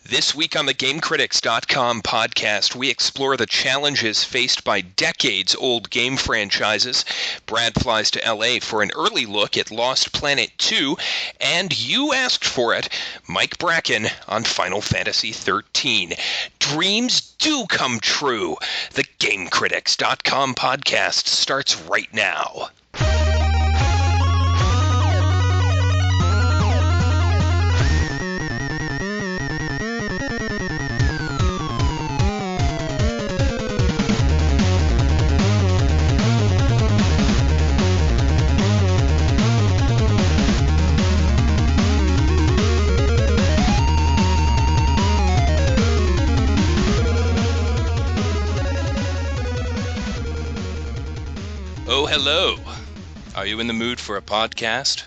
This week on the GameCritics.com podcast, we explore the challenges faced by decades-old game franchises. Brad flies to LA for an early look at Lost Planet 2, and you asked for it, Mike Bracken on Final Fantasy XIII. Dreams do come true. The GameCritics.com podcast starts right now. Oh, hello. Are you in the mood for a podcast?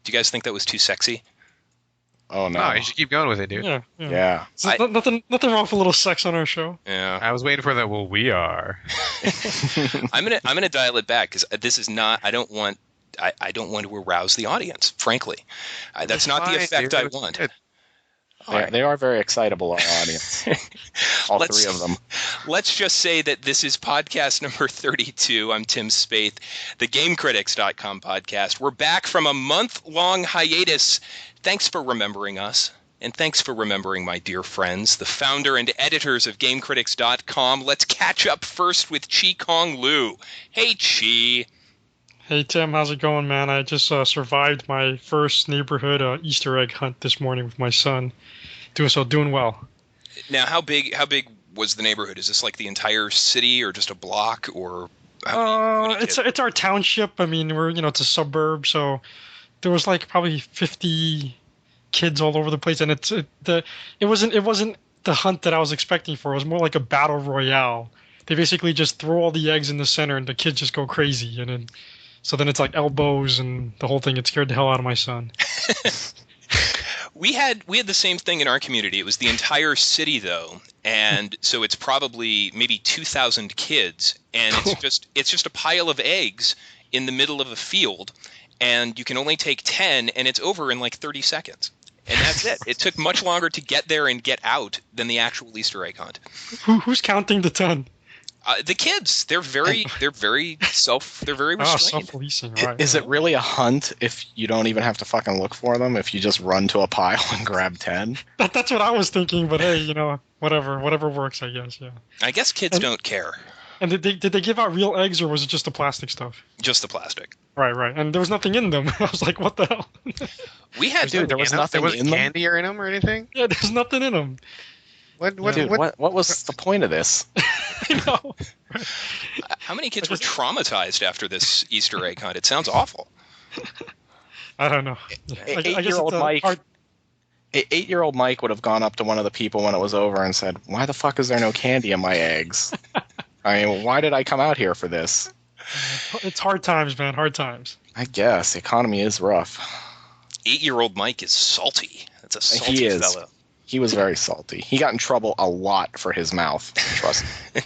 Do you guys think that was too sexy? Oh, no. No, you should keep going with it, dude. Yeah. Nothing wrong with a little sex on our show. Yeah. I was waiting for that. Well, we are. I'm gonna dial it back because this is not. I don't want to arouse the audience. Frankly, that's not the effect I want. They are very excitable, our audience. All three of them. Let's just say that this is podcast number 32. I'm Tim Spaeth, the GameCritics.com podcast. We're back from a month-long hiatus. Thanks for remembering us. And thanks for remembering my dear friends, the founder and editors of GameCritics.com. Let's catch up first with Chi Kong Liu. Hey, Chi. Hey, Tim, how's it going, man? I just survived my first neighborhood Easter egg hunt this morning with my son. Doing well. Now, how big was the neighborhood? Is this like the entire city or just a block or? It's our township. I mean, it's a suburb, so there was like probably 50 kids all over the place, and it wasn't the hunt that I was expecting for. It was more like a battle royale. They basically just throw all the eggs in the center, and the kids just go crazy, and then it's like elbows and the whole thing. It scared the hell out of my son. We had the same thing in our community. It was the entire city, though, and so it's probably maybe 2,000 kids, and it's just a pile of eggs in the middle of a field, and you can only take 10, and it's over in like 30 seconds, and that's it. It took much longer to get there and get out than the actual Easter egg hunt. Who's counting the 10? The kids. They're very restrained. Self-policing, right. Is it really a hunt if you don't even have to fucking look for them? If you just run to a pile and grab 10? That's what I was thinking, but hey, whatever works, I guess, yeah. I guess kids don't care. And did they give out real eggs, or was it just the plastic stuff? Just the plastic. Right. And there was nothing in them. I was like, what the hell? There was nothing in them? Candy or in them or anything? Yeah, there's nothing in them. What was the point of this? I know. How many kids were traumatized after this Easter egg hunt? It sounds awful. I don't know. Eight-year-old Mike would have gone up to one of the people when it was over and said, "Why the fuck is there no candy in my eggs? I mean, why did I come out here for this?" It's hard times, man. Hard times. I guess. The economy is rough. 8-year-old Mike is salty. That's a salty fellow. He was very salty. He got in trouble a lot for his mouth. Trust me.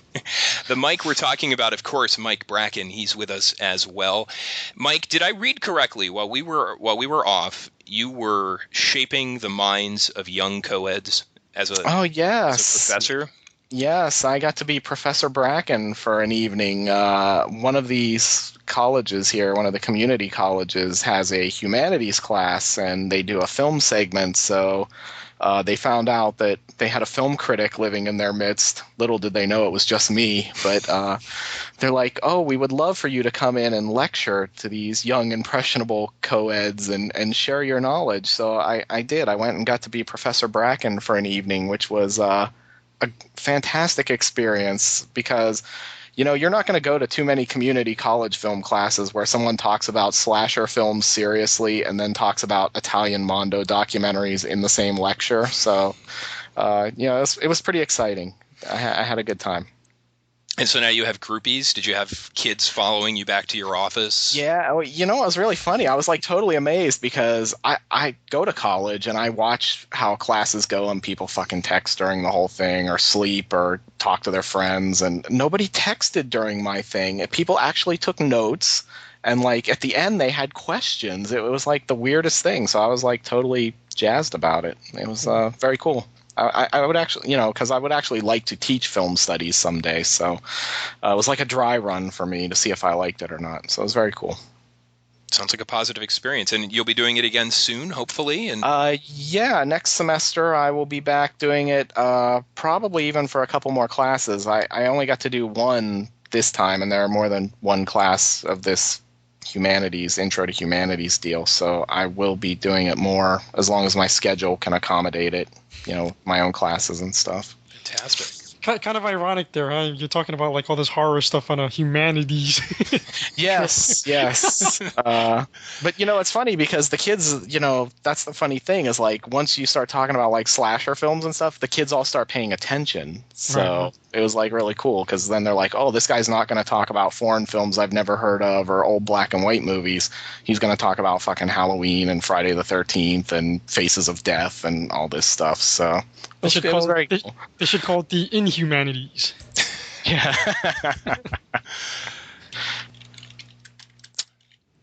The Mike we're talking about, of course, Mike Bracken. He's with us as well. Mike, did I read correctly? While we were off, you were shaping the minds of young co-eds as a professor. Yes, I got to be Professor Bracken for an evening. One of these colleges here, one of the community colleges, has a humanities class, and they do a film segment, so they found out that they had a film critic living in their midst. Little did they know it was just me, but they're like, "Oh, we would love for you to come in and lecture to these young, impressionable co-eds and share your knowledge." So I did. I went and got to be Professor Bracken for an evening, which was a fantastic experience because, you're not going to go to too many community college film classes where someone talks about slasher films seriously and then talks about Italian Mondo documentaries in the same lecture. So, it was pretty exciting. I had a good time. And so now you have groupies? Did you have kids following you back to your office? Yeah, well, it was really funny. I was like totally amazed because I go to college and I watch how classes go and people fucking text during the whole thing or sleep or talk to their friends, and nobody texted during my thing. People actually took notes, and like at the end they had questions. It was like the weirdest thing. So I was like totally jazzed about it. It was very cool. I would actually, because I would actually like to teach film studies someday. So it was like a dry run for me to see if I liked it or not. So it was very cool. Sounds like a positive experience. And you'll be doing it again soon, hopefully? And yeah, next semester I will be back doing it, probably even for a couple more classes. I only got to do one this time, and there are more than one class of this Intro to Humanities deal. So I will be doing it more as long as my schedule can accommodate it. My own classes and stuff. Fantastic. Kind of ironic there, huh? You're talking about like all this horror stuff on a humanities. Yes. But it's funny because the kids, that's the funny thing is like once you start talking about like slasher films and stuff, the kids all start paying attention. So It was like really cool because then they're like, oh, this guy's not going to talk about foreign films I've never heard of or old black and white movies. He's going to talk about fucking Halloween and Friday the 13th and Faces of Death and all this stuff. So They should call it the Inhumanities. Yeah.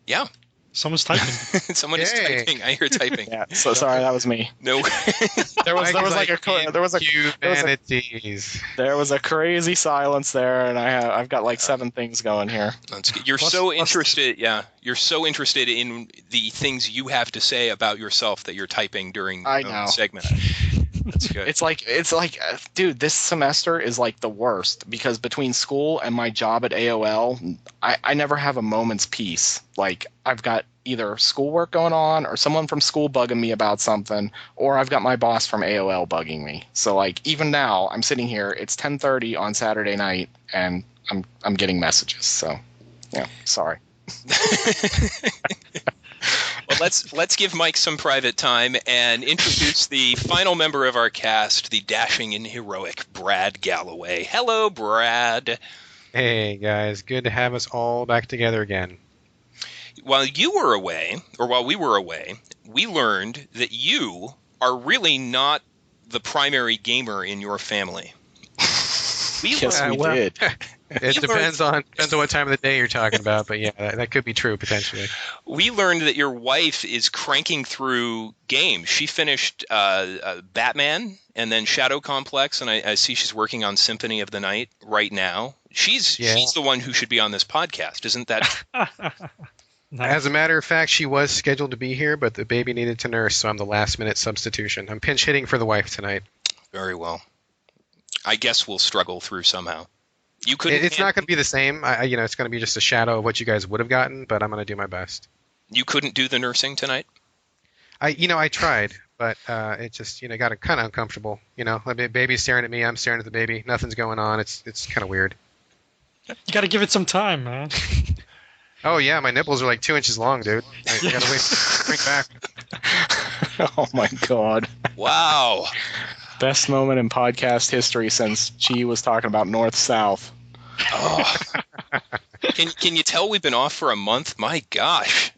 Yeah. Someone's typing. Someone is typing. I hear typing. Yeah. So sorry, that was me. No. There was humanities. There was a crazy silence there, and I've got like 7 things going here. That's good. You're so interested. Yeah, you're so interested in the things you have to say about yourself that you're typing during the segment. That's good. It's like, dude, this semester is like the worst because between school and my job at AOL, I never have a moment's peace. Like I've got either schoolwork going on or someone from school bugging me about something, or I've got my boss from AOL bugging me. So like even now I'm sitting here, it's 10:30 on Saturday night and I'm getting messages. So yeah, sorry. Well, let's give Mike some private time and introduce the final member of our cast, the dashing and heroic Brad Gallaway. Hello, Brad. Hey, guys. Good to have us all back together again. While we were away, we learned that you are really not the primary gamer in your family. Yes, we did. It depends on what time of the day you're talking about, but yeah, that could be true potentially. We learned that your wife is cranking through games. She finished Batman and then Shadow Complex, and I see she's working on Symphony of the Night right now. She's the one who should be on this podcast, isn't that? As a matter of fact, she was scheduled to be here, but the baby needed to nurse, so I'm the last-minute substitution. I'm pinch hitting for the wife tonight. Very well. I guess we'll struggle through somehow. You couldn't. It's not going to be the same. It's going to be just a shadow of what you guys would have gotten, but I'm going to do my best. You couldn't do the nursing tonight? I tried, but it just got kind of uncomfortable. The baby's staring at me, I'm staring at the baby. Nothing's going on. It's kind of weird. You got to give it some time, man. Oh yeah, my nipples are like 2 inches long, dude. I gotta wait to drink back. Oh my god! Wow. Best moment in podcast history since Chi was talking about north-south. Oh. Can you tell we've been off for a month? My gosh.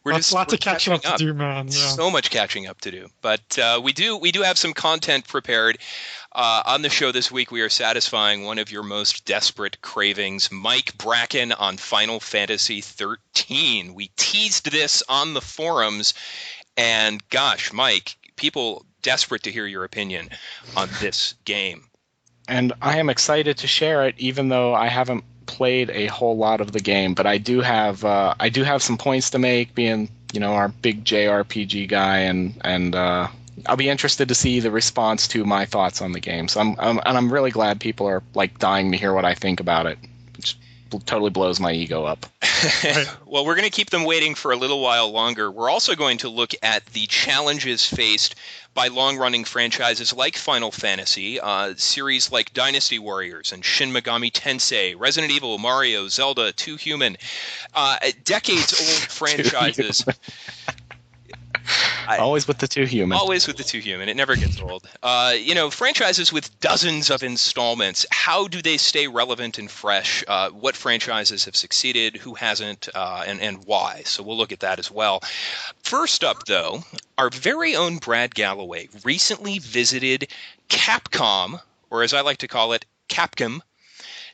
Lots of catching up to do, man. Yeah. So much catching up to do. But we do have some content prepared. On the show this week, we are satisfying one of your most desperate cravings, Mike Bracken on Final Fantasy XIII. We teased this on the forums, and gosh, Mike, people desperate to hear your opinion on this game. And I am excited to share it, even though I haven't played a whole lot of the game. But I do have some points to make, being our big JRPG guy, and I'll be interested to see the response to my thoughts on the game. So I'm really glad people are like dying to hear what I think about it, which totally blows my ego up. Well, we're going to keep them waiting for a little while longer. We're also going to look at the challenges faced by long-running franchises like Final Fantasy, series like Dynasty Warriors and Shin Megami Tensei, Resident Evil, Mario, Zelda, Too Human, decades-old franchises. Always with the too human. Always with the too human. It never gets old. Franchises with dozens of installments, how do they stay relevant and fresh? What franchises have succeeded, who hasn't, and why? So we'll look at that as well. First up, though, our very own Brad Gallaway recently visited Capcom, or as I like to call it, Capcom,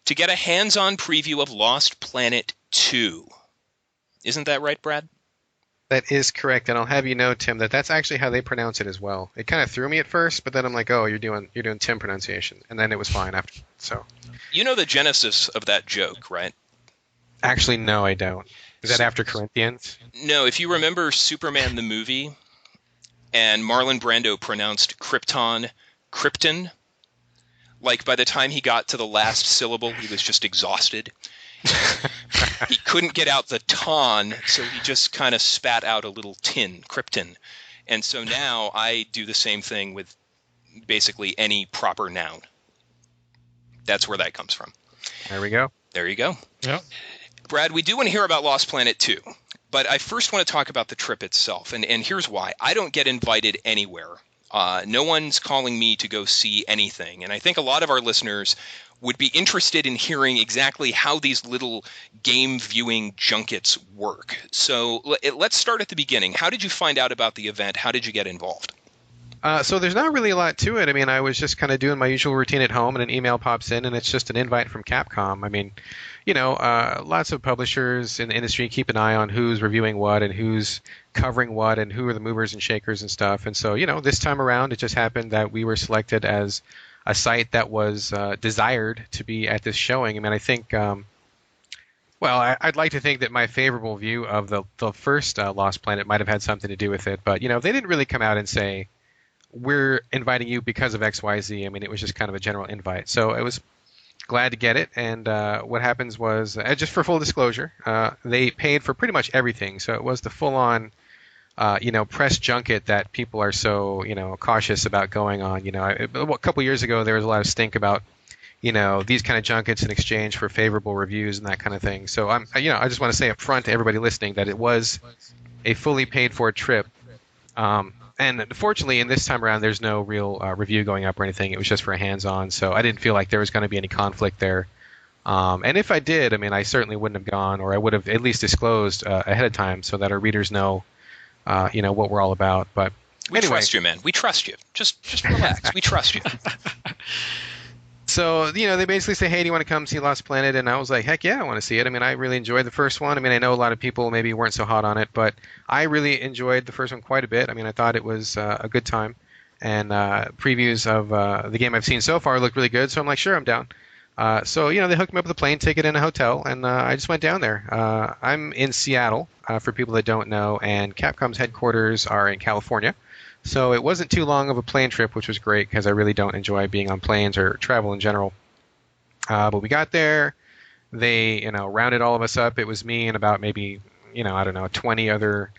to get a hands-on preview of Lost Planet 2. Isn't that right, Brad? That is correct, and I'll have you know, Tim, that that's actually how they pronounce it as well. It kind of threw me at first, but then I'm like, oh, you're doing Tim pronunciation, and then it was fine after. So, you know the genesis of that joke, right? Actually, no, I don't. Is that after Corinthians? No, if you remember Superman the movie, and Marlon Brando pronounced Krypton, like by the time he got to the last syllable, he was just exhausted. He couldn't get out the ton, so he just kind of spat out a little krypton. And so now I do the same thing with basically any proper noun. That's where that comes from. There we go. There you go. Yeah. Brad, we do want to hear about Lost Planet 2, but I first want to talk about the trip itself, and here's why. I don't get invited anywhere. No one's calling me to go see anything, and I think a lot of our listeners would be interested in hearing exactly how these little game viewing junkets work. So let's start at the beginning. How did you find out about the event? How did you get involved? So there's not really a lot to it. I mean, I was just kind of doing my usual routine at home, and an email pops in, and it's just an invite from Capcom. I mean, lots of publishers in the industry keep an eye on who's reviewing what and who's covering what and who are the movers and shakers and stuff. And so, this time around, it just happened that we were selected as a site that was desired to be at this showing. I mean, I think, I'd like to think that my favorable view of the first Lost Planet might have had something to do with it. But, they didn't really come out and say, we're inviting you because of XYZ. I mean, it was just kind of a general invite. So I was glad to get it. And what happens was, just for full disclosure, they paid for pretty much everything. So it was the full-on press junket that people are so, cautious about going on. A couple years ago, there was a lot of stink about, these kind of junkets in exchange for favorable reviews and that kind of thing. So I just want to say up front to everybody listening that it was a fully paid for trip. And fortunately, in this time around, there's no real review going up or anything. It was just for a hands-on. So I didn't feel like there was going to be any conflict there. And if I did, I mean, I certainly wouldn't have gone, or I would have at least disclosed ahead of time so that our readers know what we're all about. But we trust you, man. We trust you. Just relax. We trust you. So, they basically say, hey, do you want to come see Lost Planet? And I was like, heck yeah, I want to see it. I mean, I really enjoyed the first one. I mean, I know a lot of people maybe weren't so hot on it, but I really enjoyed the first one quite a bit. I mean, I thought it was a good time. And previews of the game I've seen so far look really good, so I'm like, sure, I'm down. So, they hooked me up with a plane ticket and a hotel, and I just went down there. I'm in Seattle, for people that don't know, and Capcom's headquarters are in California. So it wasn't too long of a plane trip, which was great because I really don't enjoy being on planes or travel in general. But we got there. They, rounded all of us up. It was me and about maybe, 20 other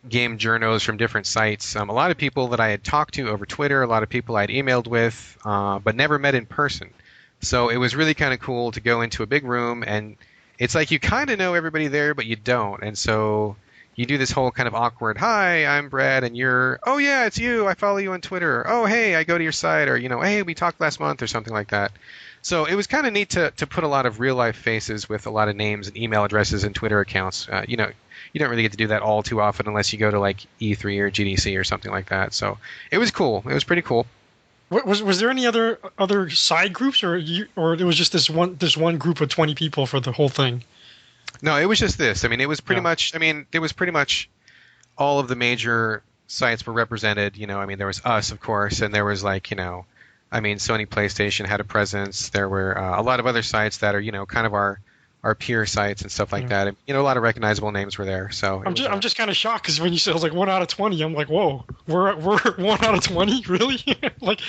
game journos from different sites. A lot of people that I had talked to over Twitter, a lot of people I'd emailed with, but never met in person. So it was really kind of cool to go into a big room, and it's like you kind of know everybody there, but you don't. And so you do this whole kind of awkward, hi, I'm Brad, and you're, oh yeah, it's you, I follow you on Twitter. Oh, hey, I go to your site, or, hey, we talked last month, or something like that. So it was kind of neat to put a lot of real-life faces with a lot of names and email addresses and Twitter accounts. You don't really get to do that all too often unless you go to, like, E3 or GDC or something like that. So it was cool. It was pretty cool. Was there any other side groups, or it was just this one group of 20 people for the whole thing? No, it was just this. I mean, it was pretty much. I mean, it was pretty much all of the major sites were represented. There was us, of course, and there was Sony PlayStation had a presence. There were a lot of other sites that are kind of our peer sites and stuff like that. A lot of recognizable names were there. So I'm just kind of shocked because when you said it was like 1 out of 20, I'm like, whoa, we're 1 out of 20, really? Like,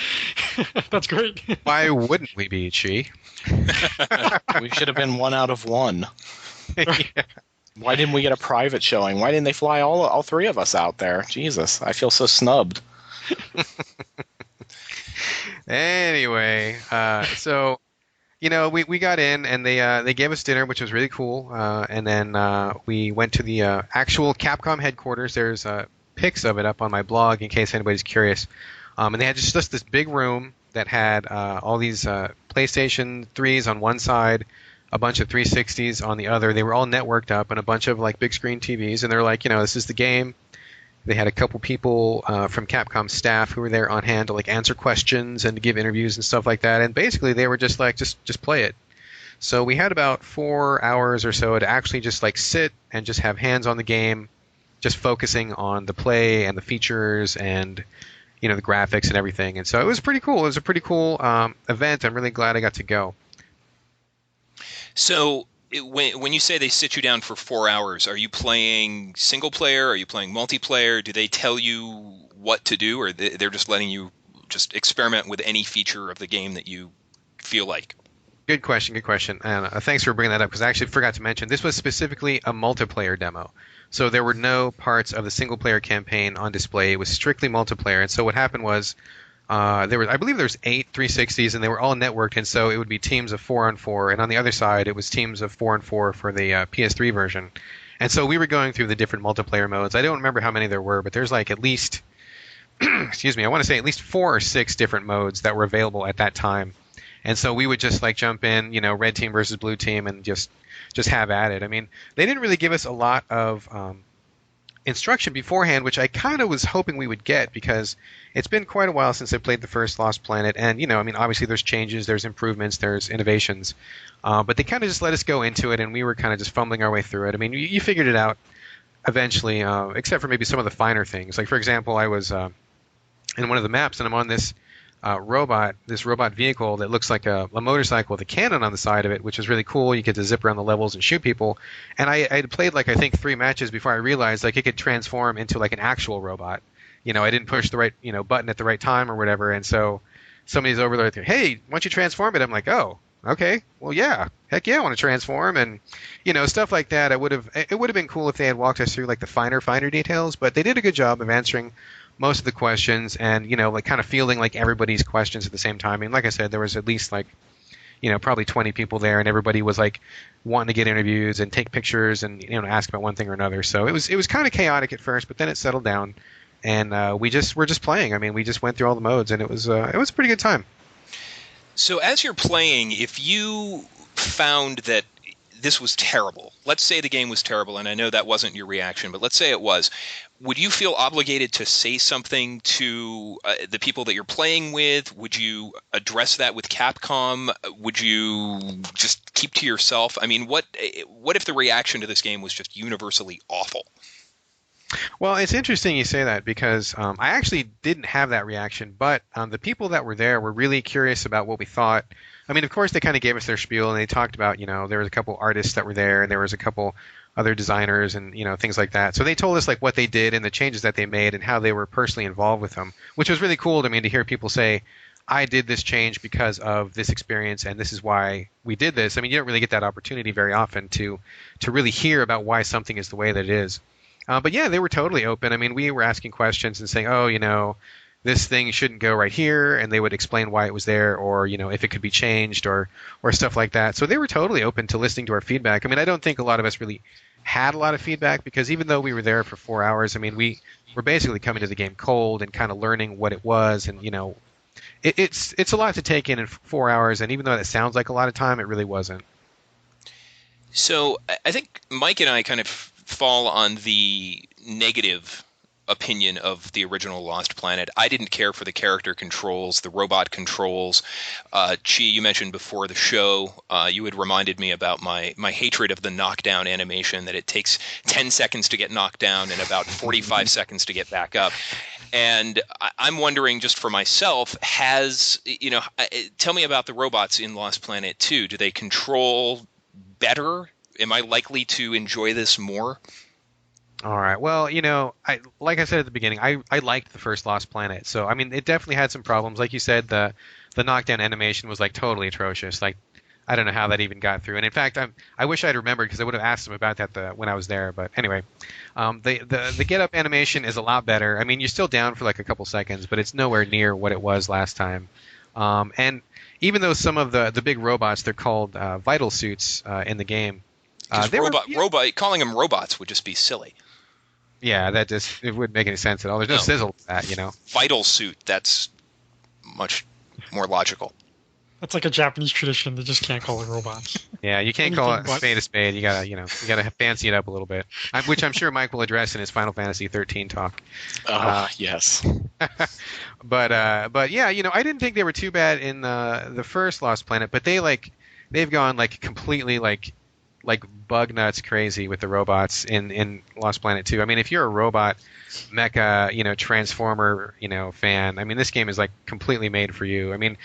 that's great. Why wouldn't we be, Chi? We should have been 1 out of 1. Yeah. Why didn't we get a private showing? Why didn't they fly all three of us out there? Jesus, I feel so snubbed. Anyway, so we got in, and they gave us dinner, which was really cool. And then we went to the actual Capcom headquarters. There's pics of it up on my blog in case anybody's curious. And they had just this big room that had all these PlayStation 3s on one side, a bunch of 360s on the other. They were all networked up, and a bunch of like big screen TVs. And they're like, this is the game. They had a couple people from Capcom staff who were there on hand to like answer questions and to give interviews and stuff like that. And basically, they were just like, just play it. So we had about 4 hours or so to actually just like sit and just have hands on the game, just focusing on the play and the features and the graphics and everything. And so it was pretty cool. It was a pretty cool event. I'm really glad I got to go. So when you say they sit you down for 4 hours, are you playing single player? Are you playing multiplayer? Do they tell you what to do, or they're just letting you just experiment with any feature of the game that you feel like? Good question. And thanks for bringing that up, because I actually forgot to mention this was specifically a multiplayer demo. So there were no parts of the single-player campaign on display. It was strictly multiplayer. And so what happened was I believe there was 8 360s, and they were all networked. And so it would be teams of 4-on-4. And on the other side, it was teams of 4-on-4 for the PS3 version. And so we were going through the different multiplayer modes. I don't remember how many there were, but there's like at least, excuse me, I want to say at least 4 or 6 different modes that were available at that time. And so we would just like jump in, red team versus blue team, and just have at it. I mean, they didn't really give us a lot of instruction beforehand, which I kind of was hoping we would get, because it's been quite a while since I played the first Lost Planet. And, obviously there's changes, there's improvements, there's innovations. But they kind of just let us go into it, and we were kind of just fumbling our way through it. I mean, you figured it out eventually, except for maybe some of the finer things. Like, for example, I was in one of the maps, and I'm on this robot vehicle that looks like a motorcycle with a cannon on the side of it, which is really cool. You get to zip around the levels and shoot people. And I had played I think 3 matches before I realized it could transform into like an actual robot. I didn't push the right button at the right time or whatever. And so somebody's over there, hey, why don't you transform it? I'm like, oh, okay, well, yeah, heck yeah, I want to transform. And stuff like that. It would have been cool if they had walked us through like the finer details, but they did a good job of answering most of the questions, and kind of fielding like everybody's questions at the same time. I mean, like I said, there was at least probably 20 people there, and everybody was like wanting to get interviews and take pictures and ask about one thing or another. So it was kind of chaotic at first, but then it settled down, and we're just playing. I mean, we just went through all the modes, and it was a pretty good time. So as you're playing, if you found that this was terrible, let's say the game was terrible, and I know that wasn't your reaction, but let's say it was, would you feel obligated to say something to the people that you're playing with? Would you address that with Capcom? Would you just keep to yourself? I mean, what if the reaction to this game was just universally awful? Well, it's interesting you say that, because I actually didn't have that reaction, but the people that were there were really curious about what we thought. I mean, of course, they kind of gave us their spiel, and they talked about, there was a couple artists that were there, and there was a couple other designers and, things like that. So they told us, what they did and the changes that they made and how they were personally involved with them, which was really cool to me to hear people say, I did this change because of this experience, and this is why we did this. I mean, you don't really get that opportunity very often to really hear about why something is the way that it is. But yeah, they were totally open. I mean, we were asking questions and saying, oh, this thing shouldn't go right here, and they would explain why it was there, or if it could be changed, or stuff like that. So they were totally open to listening to our feedback. I mean, I don't think a lot of us really had a lot of feedback, because even though we were there for 4 hours, I mean, we were basically coming to the game cold and kind of learning what it was, and it's a lot to take in 4 hours, and even though that sounds like a lot of time, it really wasn't. So I think Mike and I kind of fall on the negative opinion of the original Lost Planet. I didn't care for the character controls, the robot controls. Chi, you mentioned before the show, you had reminded me about my hatred of the knockdown animation, that it takes 10 seconds to get knocked down and about 45 seconds to get back up. And I'm wondering, just for myself, tell me about the robots in Lost Planet 2. Do they control better? Am I likely to enjoy this more? All right. Well, like I said at the beginning, I liked the first Lost Planet. So, I mean, it definitely had some problems. Like you said, the knockdown animation was totally atrocious. I don't know how that even got through. And in fact, I wish I'd remembered, because I would have asked them about that when I was there. But anyway, the get up animation is a lot better. I mean, you're still down for a couple seconds, but it's nowhere near what it was last time. And even though some of the big robots, they're called vital suits in the game. Calling them robots would just be silly. Yeah, that just it wouldn't make any sense at all. There's no No. sizzle to that, you know. Vital suit, that's much more logical. That's like a Japanese tradition. They just can't call it robots. Yeah, you can't call Anything it but. a spade. You gotta fancy it up a little bit, which I'm sure Mike will address in his Final Fantasy 13 talk. Yes. But yeah, I didn't think they were too bad in the first Lost Planet, but they've gone like completely like bug nuts crazy with the robots in Lost Planet 2. I mean, if you're a robot mecha, transformer, fan, I mean, this game is like completely made for you. I mean,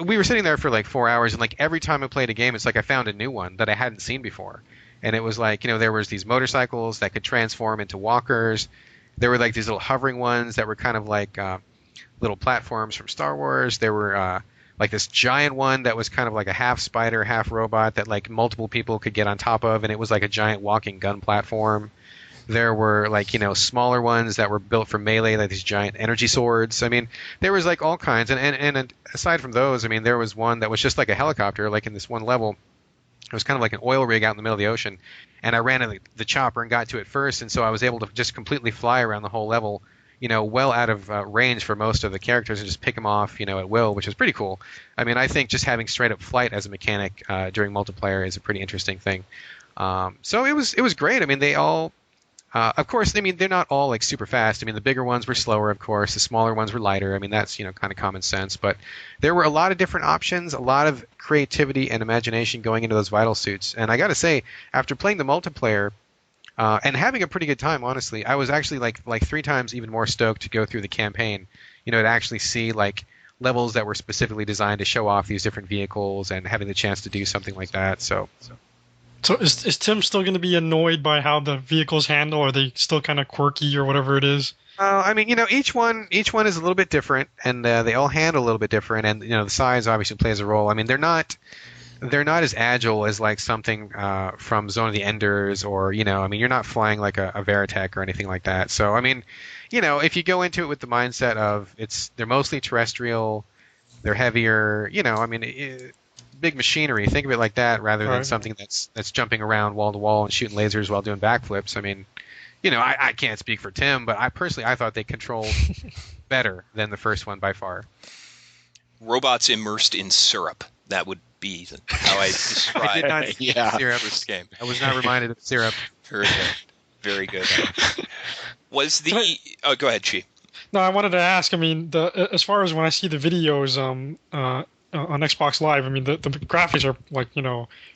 we were sitting there for like 4 hours, and like every time I played a game, it's like I found a new one that I hadn't seen before. And it was like, there was these motorcycles that could transform into walkers. There were like these little hovering ones that were kind of like little platforms from Star Wars. There were like this giant one that was kind of like a half spider, half robot that like multiple people could get on top of, and it was like a giant walking gun platform. There were like, smaller ones that were built for melee, like these giant energy swords. I mean, there was like all kinds. And aside from those, I mean, there was one that was just like a helicopter, like in this one level. It was kind of like an oil rig out in the middle of the ocean. And I ran in the chopper and got to it first, and so I was able to just completely fly around the whole level, well out of range for most of the characters and just pick them off, at will, which is pretty cool. I mean, I think just having straight up flight as a mechanic during multiplayer is a pretty interesting thing. So it was great. I mean, they all, of course, I mean, they're not all like super fast. I mean, the bigger ones were slower, of course. The smaller ones were lighter. I mean, that's, kind of common sense. But there were a lot of different options, a lot of creativity and imagination going into those vital suits. And I got to say, after playing the multiplayer, and having a pretty good time, honestly, I was actually like 3 times even more stoked to go through the campaign, to actually see like levels that were specifically designed to show off these different vehicles and having the chance to do something like that. So is Tim still going to be annoyed by how the vehicles handle? Or are they still kind of quirky or whatever it is? I mean, each one is a little bit different, and they all handle a little bit different, and the size obviously plays a role. I mean, they're not as agile as like something from Zone of the Enders, or I mean, you're not flying like a Veritech or anything like that. So I mean, if you go into it with the mindset of they're mostly terrestrial, they're heavier, I mean, big machinery. Think of it like that rather than something that's jumping around wall to wall and shooting lasers while doing backflips. I mean, I can't speak for Tim, but I thought they controlled better than the first one by far. Robots immersed in syrup. That would be how I describe I did not see syrup. This game. I was not reminded of syrup. Very good. Very good. Was the... Oh, go ahead, Chi. No, I wanted to ask, I mean, as far as when I see the videos on Xbox Live, I mean, the graphics are like,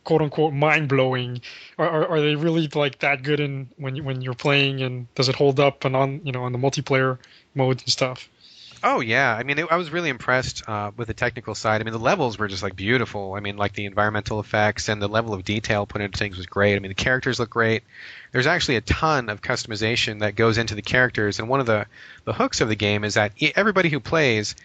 quote unquote mind-blowing. Are they really like that good when you're playing, and does it hold up and on the multiplayer modes and stuff? Oh yeah, I mean, I was really impressed with the technical side. I mean, the levels were just like beautiful. I mean, like the environmental effects and the level of detail put into things was great. I mean, the characters look great. There's actually a ton of customization that goes into the characters, and one of the hooks of the game is that everybody who plays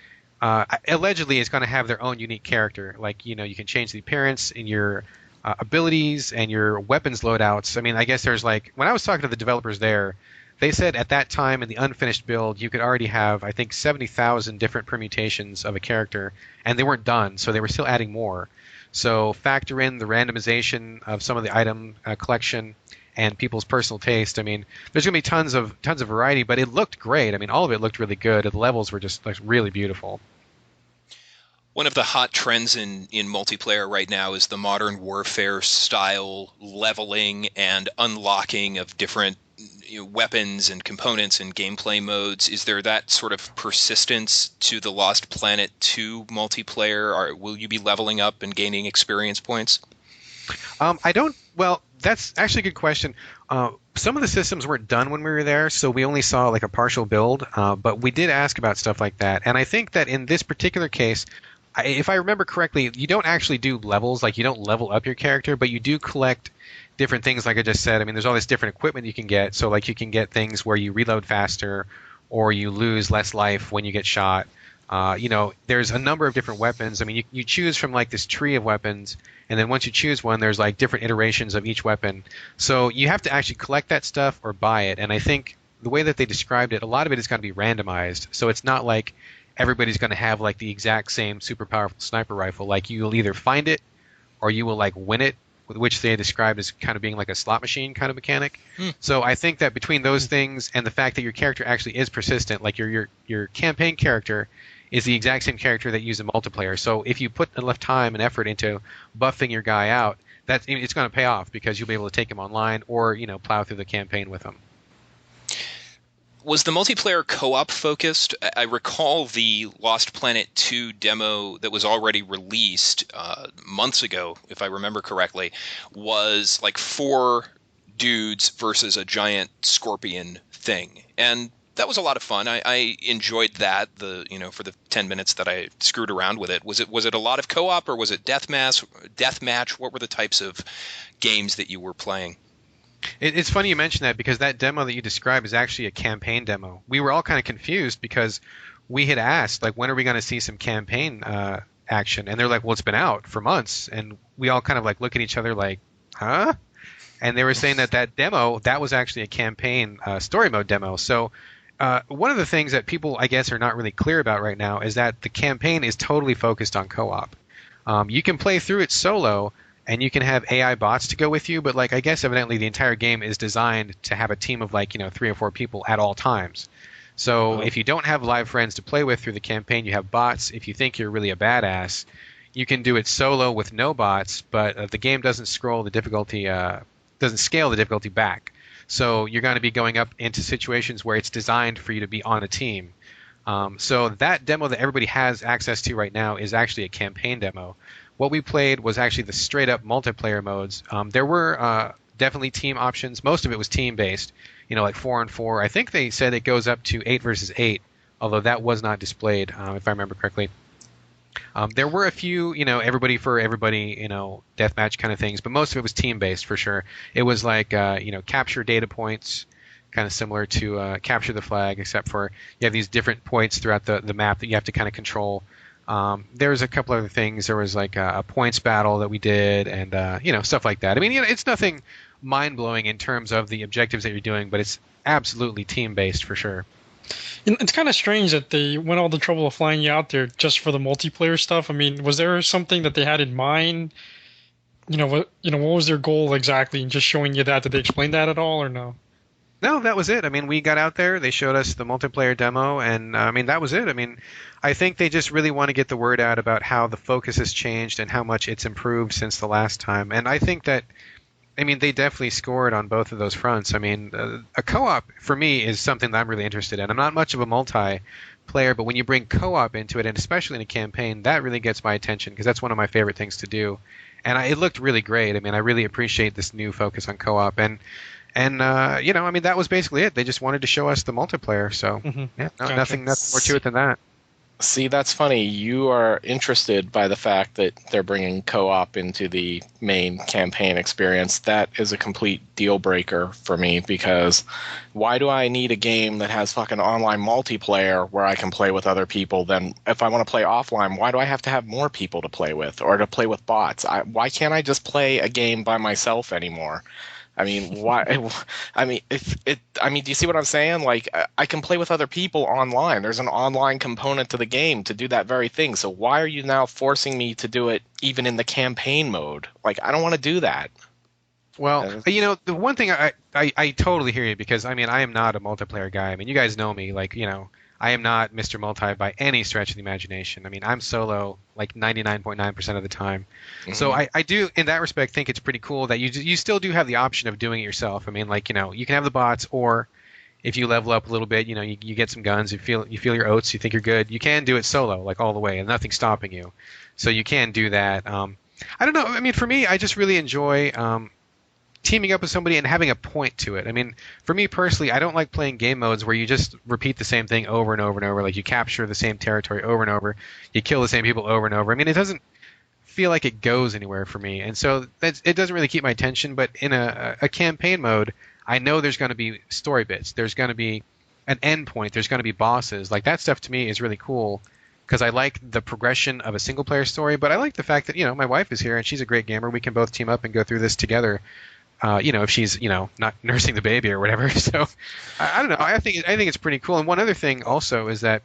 allegedly is going to have their own unique character. Like, you can change the appearance and your abilities and your weapons loadouts. I mean, I guess there's like, when I was talking to the developers there, they said at that time in the unfinished build, you could already have, I think, 70,000 different permutations of a character, and they weren't done, so they were still adding more. So factor in the randomization of some of the item collection and people's personal taste. I mean, there's going to be tons of variety, but it looked great. I mean, all of it looked really good. The levels were just like really beautiful. One of the hot trends in multiplayer right now is the modern warfare style leveling and unlocking of different weapons and components and gameplay modes. Is there that sort of persistence to the Lost Planet 2 multiplayer? Or will you be leveling up and gaining experience points? I don't. Well, that's actually a good question. Some of the systems weren't done when we were there, so we only saw like a partial build. But we did ask about stuff like that, and I think that in this particular case, if I remember correctly, you don't actually do levels. Like, you don't level up your character, but you do collect different things, like I just said. I mean, there's all this different equipment you can get. So, like, you can get things where you reload faster, or you lose less life when you get shot. There's a number of different weapons. I mean, you choose from like this tree of weapons, and then once you choose one, there's like different iterations of each weapon. So you have to actually collect that stuff or buy it. And I think the way that they described it, a lot of it is going to be randomized. So it's not like everybody's going to have like the exact same super powerful sniper rifle. Like, you'll either find it or you will like win it which they described as kind of being like a slot machine kind of mechanic. So I think that between those things and the fact that your character actually is persistent, like your campaign character is the exact same character that you use in multiplayer. So if you put enough time and effort into buffing your guy out, it's going to pay off because you'll be able to take him online or plow through the campaign with him. Was the multiplayer co-op focused? I recall the Lost Planet 2 demo that was already released months ago, if I remember correctly, was like 4 dudes versus a giant scorpion thing. And that was a lot of fun. I enjoyed that, for the 10 minutes that I screwed around with it. Was it a lot of co-op, or was it deathmatch? What were the types of games that you were playing? It's funny you mention that, because that demo that you described is actually a campaign demo. We were all kind of confused because we had asked, like, when are we going to see some campaign action? And they're like, well, it's been out for months. And we all kind of like look at each other like, huh? And they were saying that demo, that was actually a campaign story mode demo. So one of the things that people, I guess, are not really clear about right now is that the campaign is totally focused on co-op. You can play through it solo, and you can have AI bots to go with you, but I guess evidently the entire game is designed to have a team of 3 or 4 people at all times. So if you don't have live friends to play with through the campaign, you have bots. If you think you're really a badass, you can do it solo with no bots, but the game doesn't scale the difficulty back. So you're going to be going up into situations where it's designed for you to be on a team. So that demo that everybody has access to right now is actually a campaign demo. What we played was actually the straight-up multiplayer modes. There were definitely team options. Most of it was team-based, like 4-on-4. I think they said it goes up to 8 versus 8, although that was not displayed, if I remember correctly. There were a few, everybody for everybody, deathmatch kind of things, but most of it was team-based for sure. It was like, capture data points, kind of similar to capture the flag, except for you have these different points throughout the map that you have to kind of control. There was a couple other things. There was like a points battle that we did, and stuff like that. I mean, it's nothing mind-blowing in terms of the objectives that you're doing, but it's absolutely team-based for sure. It's kind of strange that they went all the trouble of flying you out there just for the multiplayer stuff. I mean, was there something that they had in mind? What was their goal exactly in just showing you that? Did they explain that at all, or no? No, that was it. I mean, we got out there, they showed us the multiplayer demo, and that was it. I mean, I think they just really want to get the word out about how the focus has changed and how much it's improved since the last time. And I think that, they definitely scored on both of those fronts. I mean, a co-op, for me, is something that I'm really interested in. I'm not much of a multiplayer, but when you bring co-op into it, and especially in a campaign, that really gets my attention, because that's one of my favorite things to do. And it looked really great. I mean, I really appreciate this new focus on co-op. And that was basically it. They just wanted to show us the multiplayer. So, yeah, Gotcha. nothing more to it than that. See, that's funny. You are interested by the fact that they're bringing co-op into the main campaign experience. That is a complete deal breaker for me, because why do I need a game that has fucking online multiplayer where I can play with other people? Then if I want to play offline, why do I have to have more people to play with, or to play with bots? Why can't I just play a game by myself anymore? I mean, why? Do you see what I'm saying? Like, I can play with other people online. There's an online component to the game to do that very thing. So why are you now forcing me to do it even in the campaign mode? Like, I don't want to do that. Well, the one thing I totally hear you, because I am not a multiplayer guy. I mean, you guys know me, I am not Mr. Multi by any stretch of the imagination. I mean, I'm solo 99.9% of the time. Mm-hmm. So I do, in that respect, think it's pretty cool that you still do have the option of doing it yourself. I mean, you can have the bots, or if you level up a little bit, you get some guns, you feel your oats, you think you're good, you can do it solo, all the way, and nothing's stopping you. So you can do that. I don't know. I mean, for me, I just really enjoy teaming up with somebody and having a point to it. I mean, for me personally, I don't like playing game modes where you just repeat the same thing over and over and over. Like, you capture the same territory over and over, you kill the same people over and over. I mean, it doesn't feel like it goes anywhere for me, and so it doesn't really keep my attention. But in a campaign mode, I know there's going to be story bits, there's going to be an end point, there's going to be bosses. Like, that stuff to me is really cool, because I like the progression of a single player story, but I like the fact that my wife is here and she's a great gamer. We can both team up and go through this together. If she's not nursing the baby or whatever. So I don't know. I think it's pretty cool. And one other thing also is that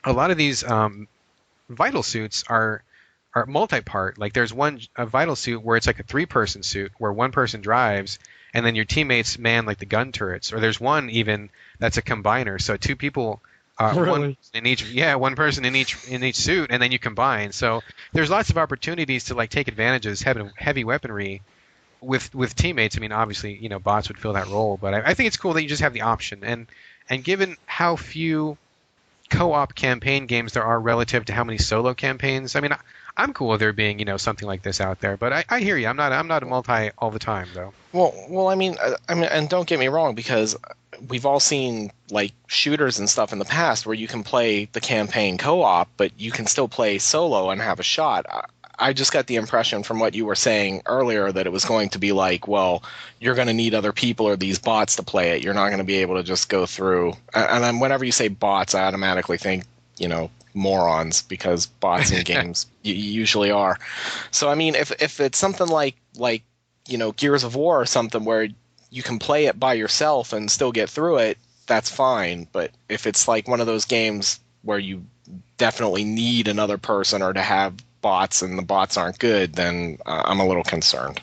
a lot of these vital suits are are multi-part. Like there's a vital suit where it's like a 3-person suit where one person drives and then your teammates man like the gun turrets. Or there's one even that's a combiner, so 2 people, Really? one person in each suit, and then you combine. So there's lots of opportunities to like take advantages heavy weaponry with teammates. I mean, obviously, bots would fill that role, but I think it's cool that you just have the option. And given how few co-op campaign games there are relative to how many solo campaigns, I mean, I'm cool with there being something like this out there. But I hear you. I'm not a multi all the time though. Well, I mean, and don't get me wrong, because we've all seen like shooters and stuff in the past where you can play the campaign co-op, but you can still play solo and have a shot. I just got the impression from what you were saying earlier that it was going to be like, well, you're going to need other people or these bots to play it. You're not going to be able to just go through. And then whenever you say bots, I automatically think, morons, because bots in games usually are. So I mean, if it's something like Gears of War or something where you can play it by yourself and still get through it, that's fine. But if it's like one of those games where you definitely need another person or to have bots and the bots aren't good, then I'm a little concerned.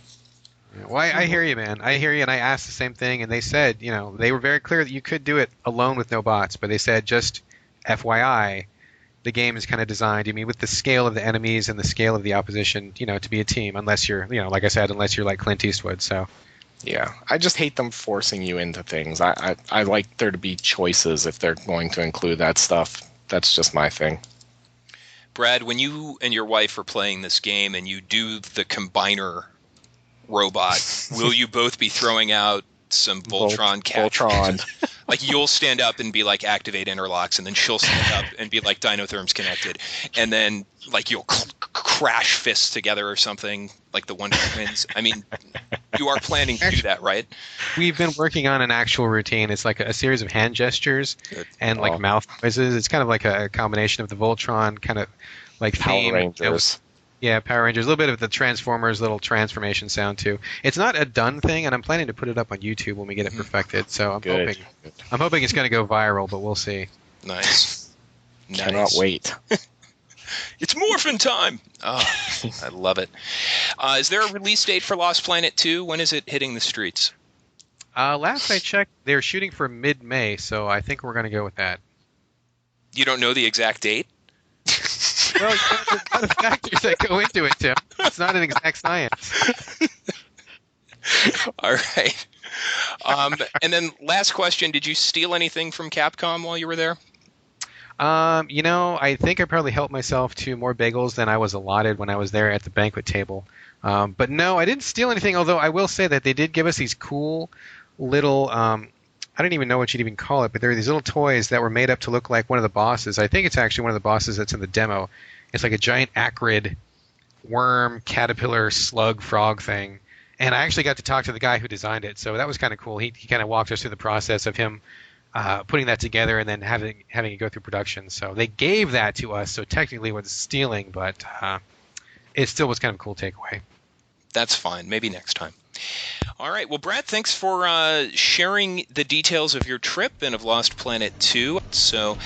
Well, I hear you, man. I hear you, and I asked the same thing, and they said, they were very clear that you could do it alone with no bots, but they said, just FYI, the game is kind of designed, with the scale of the enemies and the scale of the opposition, to be a team, unless you're, like I said, unless you're like Clint Eastwood, so. Yeah, I just hate them forcing you into things. I like there to be choices if they're going to include that stuff. That's just my thing. Brad, when you and your wife are playing this game and you do the combiner robot, will you both be throwing out some Voltron Voltron. Like you'll stand up and be like, activate interlocks, and then she'll stand up and be like, Dinotherm's connected, and then like you'll crash fists together or something like the Wonder Twins. I mean, you are planning to do that, right? We've been working on an actual routine. It's like a series of hand gestures and like mouth noises. It's kind of like a combination of the Voltron kind of like Power theme. Rangers. Yeah, Power Rangers. A little bit of the Transformers little transformation sound too. It's not a done thing, and I'm planning to put it up on YouTube when we get it perfected. So I'm hoping it's going to go viral, but we'll see. Nice. Cannot wait. It's morphin' time. Oh, I love it. Is there a release date for Lost Planet 2? When is it hitting the streets? Last I checked, they're shooting for mid-May, so I think we're going to go with that. You don't know the exact date? Well, there's a lot of factors that go into it, Tim. It's not an exact science. All right. And then last question, did you steal anything from Capcom while you were there? I think I probably helped myself to more bagels than I was allotted when I was there at the banquet table. But no, I didn't steal anything, although I will say that they did give us these cool little, I don't even know what you'd even call it, but there were these little toys that were made up to look like one of the bosses. I think it's actually one of the bosses that's in the demo. It's like a giant acrid worm, caterpillar, slug, frog thing. And I actually got to talk to the guy who designed it, so that was kind of cool. He kind of walked us through the process of him putting that together and then having it go through production. So they gave that to us, so technically it was stealing, but it still was kind of a cool takeaway. That's fine. Maybe next time. All right. Well, Brad, thanks for sharing the details of your trip and of Lost Planet 2. So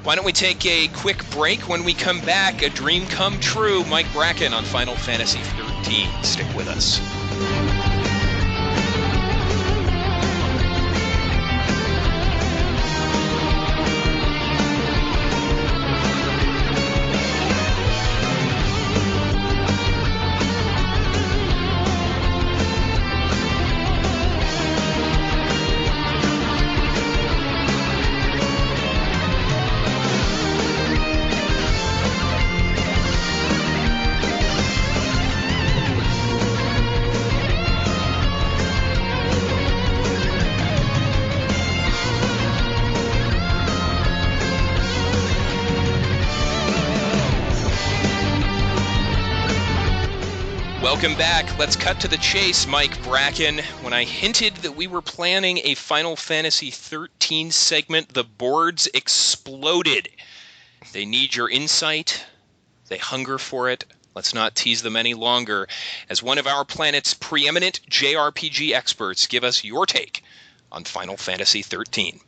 why don't we take a quick break? When we come back, a dream come true. Mike Bracken on Final Fantasy 13. Stick with us. Welcome back. Let's cut to the chase, Mike Bracken. When I hinted that we were planning a Final Fantasy 13 segment, the boards exploded. They need your insight. They hunger for it. Let's not tease them any longer. As one of our planet's preeminent JRPG experts, give us your take on Final Fantasy 13.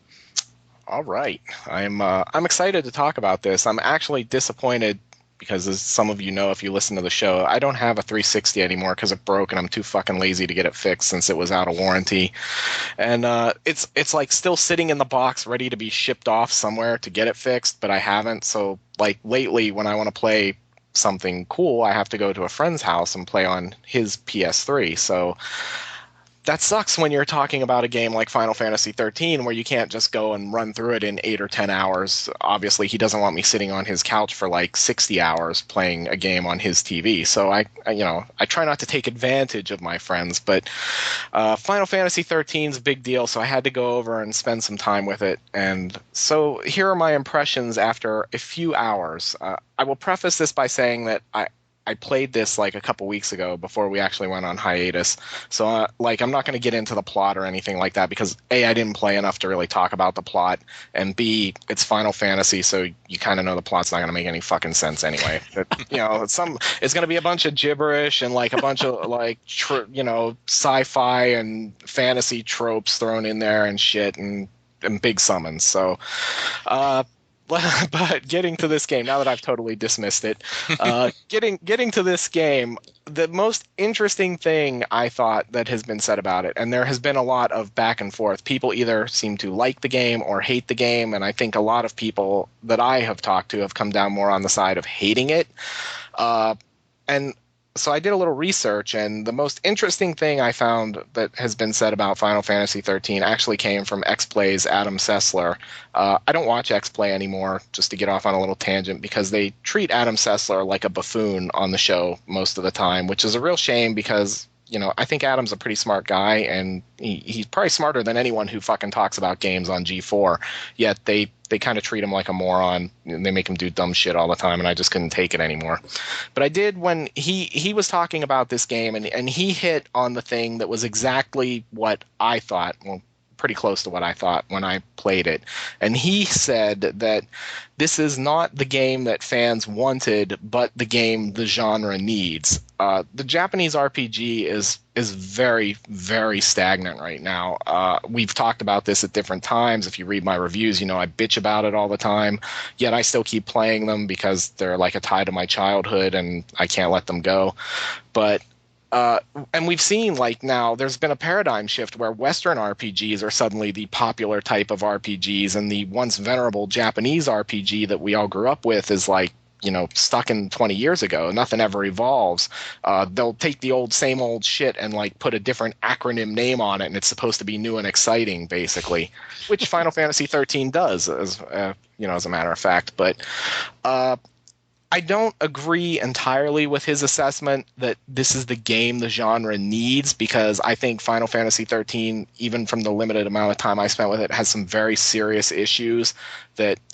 All right. I'm excited to talk about this. I'm actually disappointed because as some of you know, if you listen to the show, I don't have a 360 anymore because it broke and I'm too fucking lazy to get it fixed since it was out of warranty. And it's like still sitting in the box ready to be shipped off somewhere to get it fixed, but I haven't. So like lately when I want to play something cool, I have to go to a friend's house and play on his PS3. So that sucks when you're talking about a game like Final Fantasy 13 where you can't just go and run through it in 8 or 10 hours. Obviously, he doesn't want me sitting on his couch for like 60 hours playing a game on his TV. So I try not to take advantage of my friends, but Final Fantasy 13 is a big deal, so I had to go over and spend some time with it. And so here are my impressions after a few hours. I will preface this by saying that I played this like a couple weeks ago before we actually went on hiatus. So I'm not going to get into the plot or anything like that because A, I didn't play enough to really talk about the plot, and B, it's Final Fantasy, so you kind of know the plot's not going to make any fucking sense anyway. It's going to be a bunch of gibberish and like a bunch of like sci-fi and fantasy tropes thrown in there and shit and big summons. So but getting to this game, now that I've totally dismissed it, getting to this game, the most interesting thing I thought that has been said about it, and there has been a lot of back and forth. People either seem to like the game or hate the game, and I think a lot of people that I have talked to have come down more on the side of hating it. And so I did a little research, and the most interesting thing I found that has been said about Final Fantasy 13 actually came from X-Play's Adam Sessler. I don't watch X-Play anymore, just to get off on a little tangent, because they treat Adam Sessler like a buffoon on the show most of the time, which is a real shame because, I think Adam's a pretty smart guy, and he's probably smarter than anyone who fucking talks about games on G4, yet they kind of treat him like a moron, and they make him do dumb shit all the time, and I just couldn't take it anymore. But I did when he was talking about this game, and he hit on the thing that was exactly what I thought, well, pretty close to what I thought when I played it. And he said that this is not the game that fans wanted, but the game the genre needs. The Japanese RPG is very, very stagnant right now. We've talked about this at different times. If you read my reviews, I bitch about it all the time, yet I still keep playing them because they're like a tie to my childhood and I can't let them go. But and we've seen now there's been a paradigm shift where Western RPGs are suddenly the popular type of RPGs, and the once venerable Japanese RPG that we all grew up with is stuck in 20 years ago. Nothing ever evolves. They'll take the same old shit and put a different acronym name on it, and it's supposed to be new and exciting, basically, which Final Fantasy 13 does, as a matter of fact. But I don't agree entirely with his assessment that this is the game the genre needs, because I think Final Fantasy 13, even from the limited amount of time I spent with it, has some very serious issues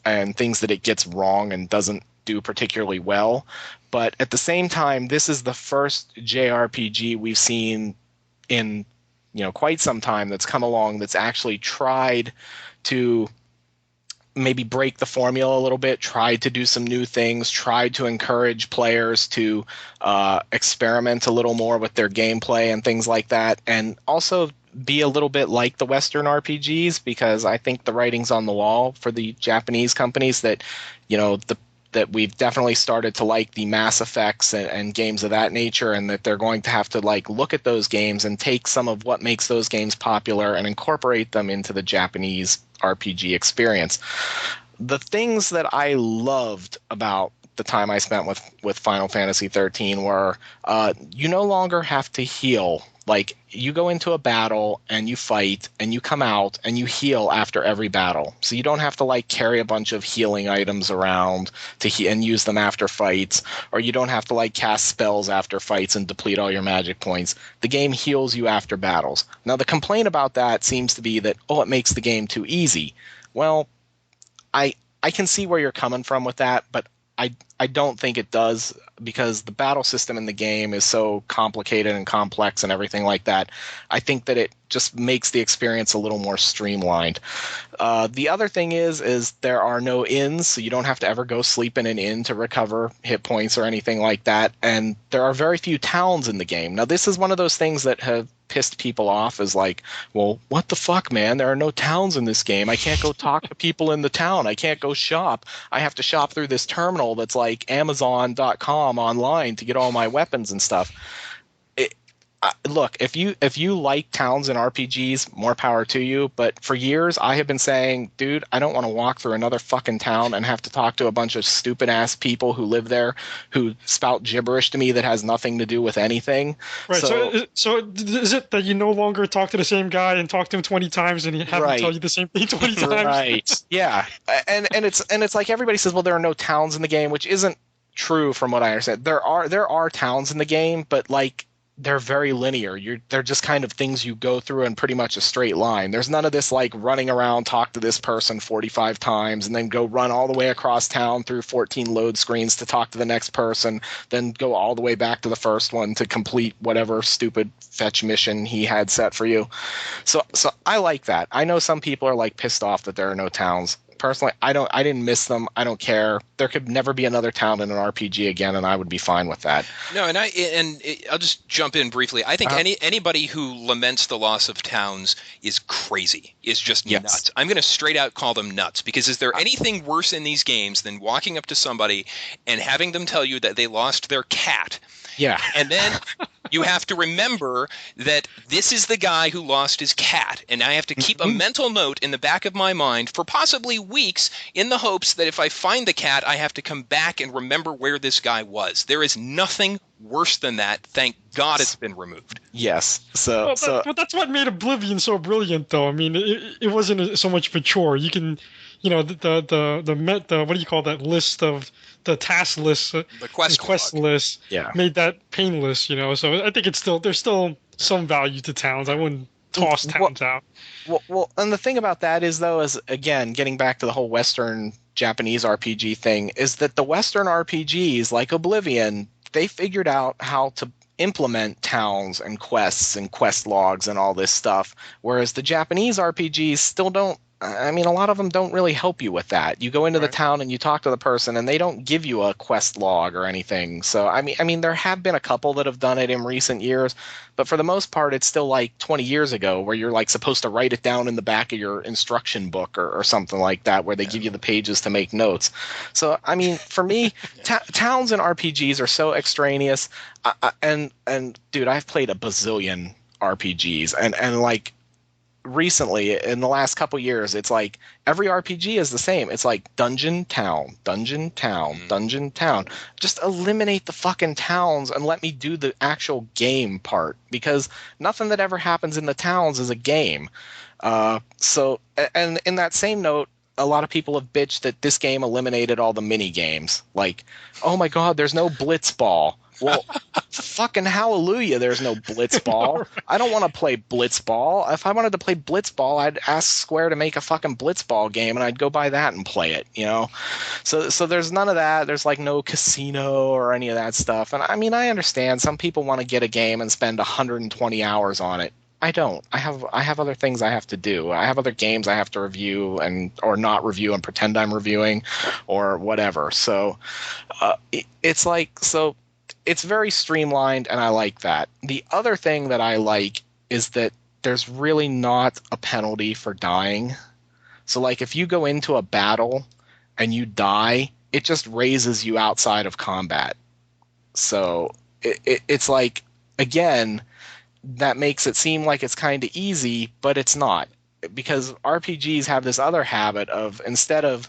and things that it gets wrong and doesn't do particularly well. But at the same time, this is the first JRPG we've seen in quite some time that's come along that's actually tried to maybe break the formula a little bit, tried to do some new things, tried to encourage players to experiment a little more with their gameplay and things like that, and also be a little bit like the Western RPGs, because I think the writing's on the wall for the Japanese companies that that we've definitely started to like the Mass Effects and games of that nature, and that they're going to have to look at those games and take some of what makes those games popular and incorporate them into the Japanese RPG experience. The things that I loved about the time I spent with Final Fantasy 13 were you no longer have to heal. You go into a battle and you fight and you come out and you heal after every battle. So you don't have to carry a bunch of healing items around and use them after fights, or you don't have to cast spells after fights and deplete all your magic points. The game heals you after battles. Now the complaint about that seems to be that, it makes the game too easy. Well, I can see where you're coming from with that, but I don't think it does, because the battle system in the game is so complicated and complex and everything like that. I think that it just makes the experience a little more streamlined. The other thing is there are no inns, so you don't have to ever go sleep in an inn to recover hit points or anything like that. And there are very few towns in the game. Now, this is one of those things that have pissed people off, is well, what the fuck, man? There are no towns in this game. I can't go talk to people in the town. I can't go shop. I have to shop through this terminal that's like Amazon.com online to get all my weapons and stuff. Look, if you like towns and RPGs, more power to you. But for years, I have been saying, dude, I don't want to walk through another fucking town and have to talk to a bunch of stupid ass people who live there who spout gibberish to me that has nothing to do with anything. Right. So is it that you no longer talk to the same guy and talk to him 20 times and you have him tell you the same thing 20 times? Right. Yeah. And it's like everybody says, well, there are no towns in the game, which isn't true from what I understand. There are towns in the game, but like, they're very linear. They're just kind of things you go through in pretty much a straight line. There's none of this like running around, talk to this person 45 times, and then go run all the way across town through 14 load screens to talk to the next person, then go all the way back to the first one to complete whatever stupid fetch mission he had set for you. So I like that. I know some people are like pissed off that there are no towns. Personally, I didn't miss them. I don't care. There could never be another town in an RPG again, and I would be fine with that. No, I'll just jump in briefly. I think anybody who laments the loss of towns is crazy. Is just nuts. I'm going to straight out call them nuts, because is there anything worse in these games than walking up to somebody and having them tell you that they lost their cat? Yeah. And then you have to remember that this is the guy who lost his cat, and I have to keep a mental note in the back of my mind for possibly weeks in the hopes that if I find the cat, I have to come back and remember where this guy was. There is nothing worse than that. Thank God it's been removed. Yes. But that's what made Oblivion so brilliant, though. I mean, it wasn't so much of a chore. You can, the what do you call that list of the task list, the quest list, made that painless. So I think there's still some value to towns. I wouldn't toss towns out. Well, and the thing about that is, though, is again getting back to the whole Western Japanese RPG thing, is that the Western RPGs like Oblivion, they figured out how to implement towns and quests and quest logs and all this stuff, whereas the Japanese RPGs still don't. I mean, a lot of them don't really help you with that. You go into the town and you talk to the person, and they don't give you a quest log or anything. So, I mean, there have been a couple that have done it in recent years, but for the most part, it's still like 20 years ago, where you're like supposed to write it down in the back of your instruction book or something like that, where they give you the pages to make notes. So, I mean, for me, towns and RPGs are so extraneous. And dude, I've played a bazillion RPGs, and like, recently in the last couple years, it's like every RPG is the same. It's like dungeon town, dungeon town, dungeon town. Just eliminate the fucking towns and let me do the actual game part, because nothing that ever happens in the towns is a game. So, and in that same note, a lot of people have bitched that this game eliminated all the mini games. Like, oh my god, there's no Blitzball. Well, fucking hallelujah, there's no Blitzball. I don't want to play Blitzball. If I wanted to play Blitzball, I'd ask Square to make a fucking Blitzball game, and I'd go buy that and play it, So there's none of that. There's like no casino or any of that stuff. And I mean, I understand some people want to get a game and spend 120 hours on it. I don't. I have other things I have to do. I have other games I have to review or not review and pretend I'm reviewing or whatever. So it's like, so it's very streamlined, and I like that. The other thing that I like is that there's really not a penalty for dying. So like if you go into a battle and you die, it just raises you outside of combat. So it's like, again, that makes it seem like it's kind of easy, but it's not. Because RPGs have this other habit of, instead of,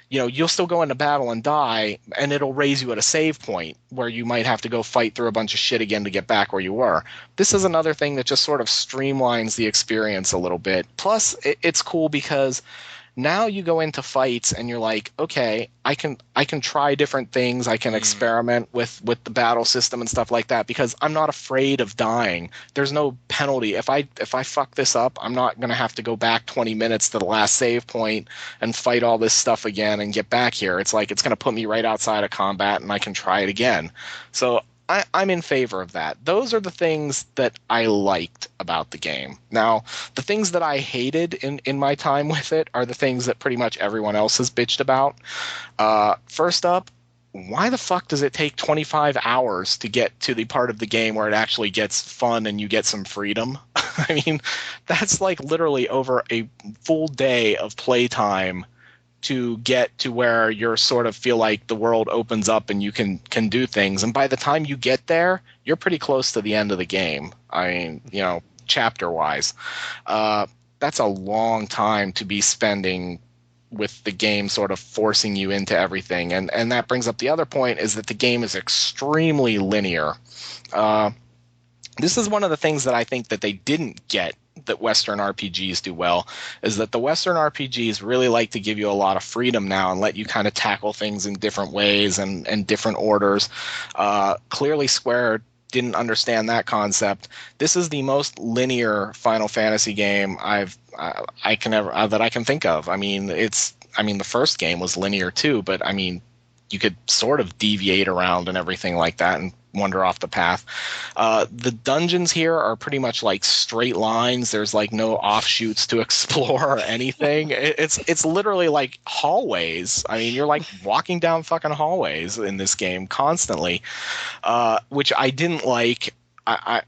you'll still go into battle and die, and it'll raise you at a save point where you might have to go fight through a bunch of shit again to get back where you were. This is another thing that just sort of streamlines the experience a little bit. Plus, it's cool because now you go into fights and you're like, okay, I can try different things. I can experiment with the battle system and stuff like that, because I'm not afraid of dying. There's no penalty. If I fuck this up, I'm not going to have to go back 20 minutes to the last save point and fight all this stuff again and get back here. It's like, it's going to put me right outside of combat and I can try it again. So I'm in favor of that. Those are the things that I liked about the game. Now, the things that I hated in my time with it are the things that pretty much everyone else has bitched about. First up, why the fuck does it take 25 hours to get to the part of the game where it actually gets fun and you get some freedom? I mean, that's like literally over a full day of playtime to get to where you're sort of feel like the world opens up and you can do things. And by the time you get there, you're pretty close to the end of the game. I mean, chapter wise, that's a long time to be spending with the game sort of forcing you into everything. And that brings up the other point, is that the game is extremely linear. This is one of the things that I think that they didn't get that Western RPGs do well, is that the Western RPGs really like to give you a lot of freedom now and let you kind of tackle things in different ways and different orders. Clearly Square didn't understand that concept. This is the most linear Final Fantasy game that I can think of. I mean, the first game was linear too, but I mean, you could sort of deviate around and everything like that and wander off the path. The dungeons here are pretty much like straight lines. There's like no offshoots to explore or anything. It's literally like hallways. I mean, you're like walking down fucking hallways in this game constantly, which I didn't like. I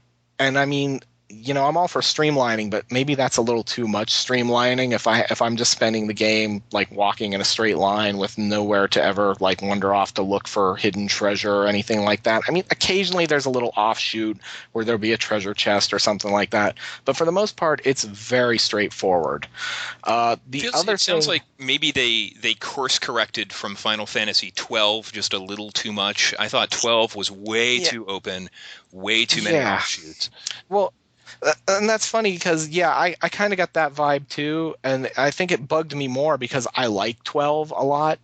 mean, I'm all for streamlining, but maybe that's a little too much streamlining. If I'm just spending the game like walking in a straight line with nowhere to ever like wander off to look for hidden treasure or anything like that. I mean, occasionally there's a little offshoot where there'll be a treasure chest or something like that, but for the most part, it's very straightforward. It sounds like maybe they course corrected from Final Fantasy 12 just a little too much. I thought 12 was way too open, way too many offshoots. Well, and that's funny because, I kind of got that vibe too, and I think it bugged me more because I like 12 a lot,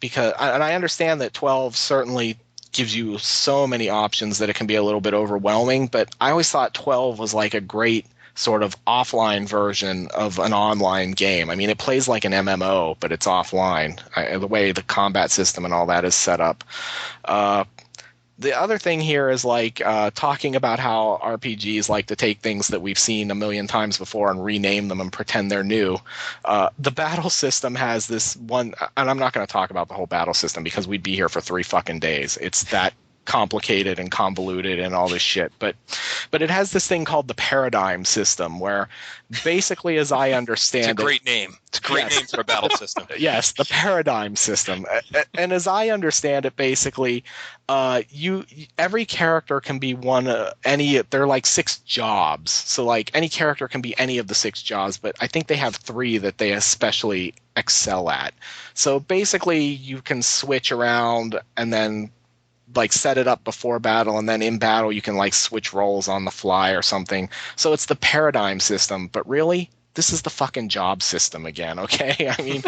and I understand that 12 certainly gives you so many options that it can be a little bit overwhelming, but I always thought 12 was like a great sort of offline version of an online game. I mean, it plays like an MMO, but it's offline, the way the combat system and all that is set up. The other thing here is like talking about how RPGs like to take things that we've seen a million times before and rename them and pretend they're new. The battle system has this one, and I'm not going to talk about the whole battle system because we'd be here for 3 fucking days. It's that complicated and convoluted and all this shit. But it has this thing called the paradigm system where basically, as I understand it's a great name. It's a great name for a battle system. Yes, the paradigm system. And as I understand it, basically, every character can be there are like 6 jobs. So like any character can be any of the 6 jobs, but I think they have 3 that they especially excel at. So basically you can switch around and then like set it up before battle, and then in battle you can like switch roles on the fly or something. So it's the paradigm system, but really this is the fucking job system again, okay? I mean,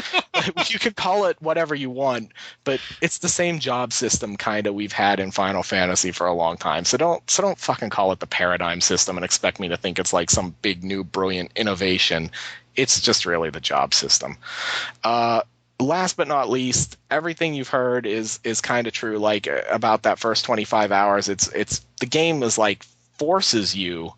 you could call it whatever you want, but it's the same job system kind of we've had in Final Fantasy for a long time. So don't fucking call it the paradigm system and expect me to think it's like some big new brilliant innovation. It's just really the job system. Last but not least, everything you've heard is kind of true. Like about that first 25 hours, it's the game is like forces you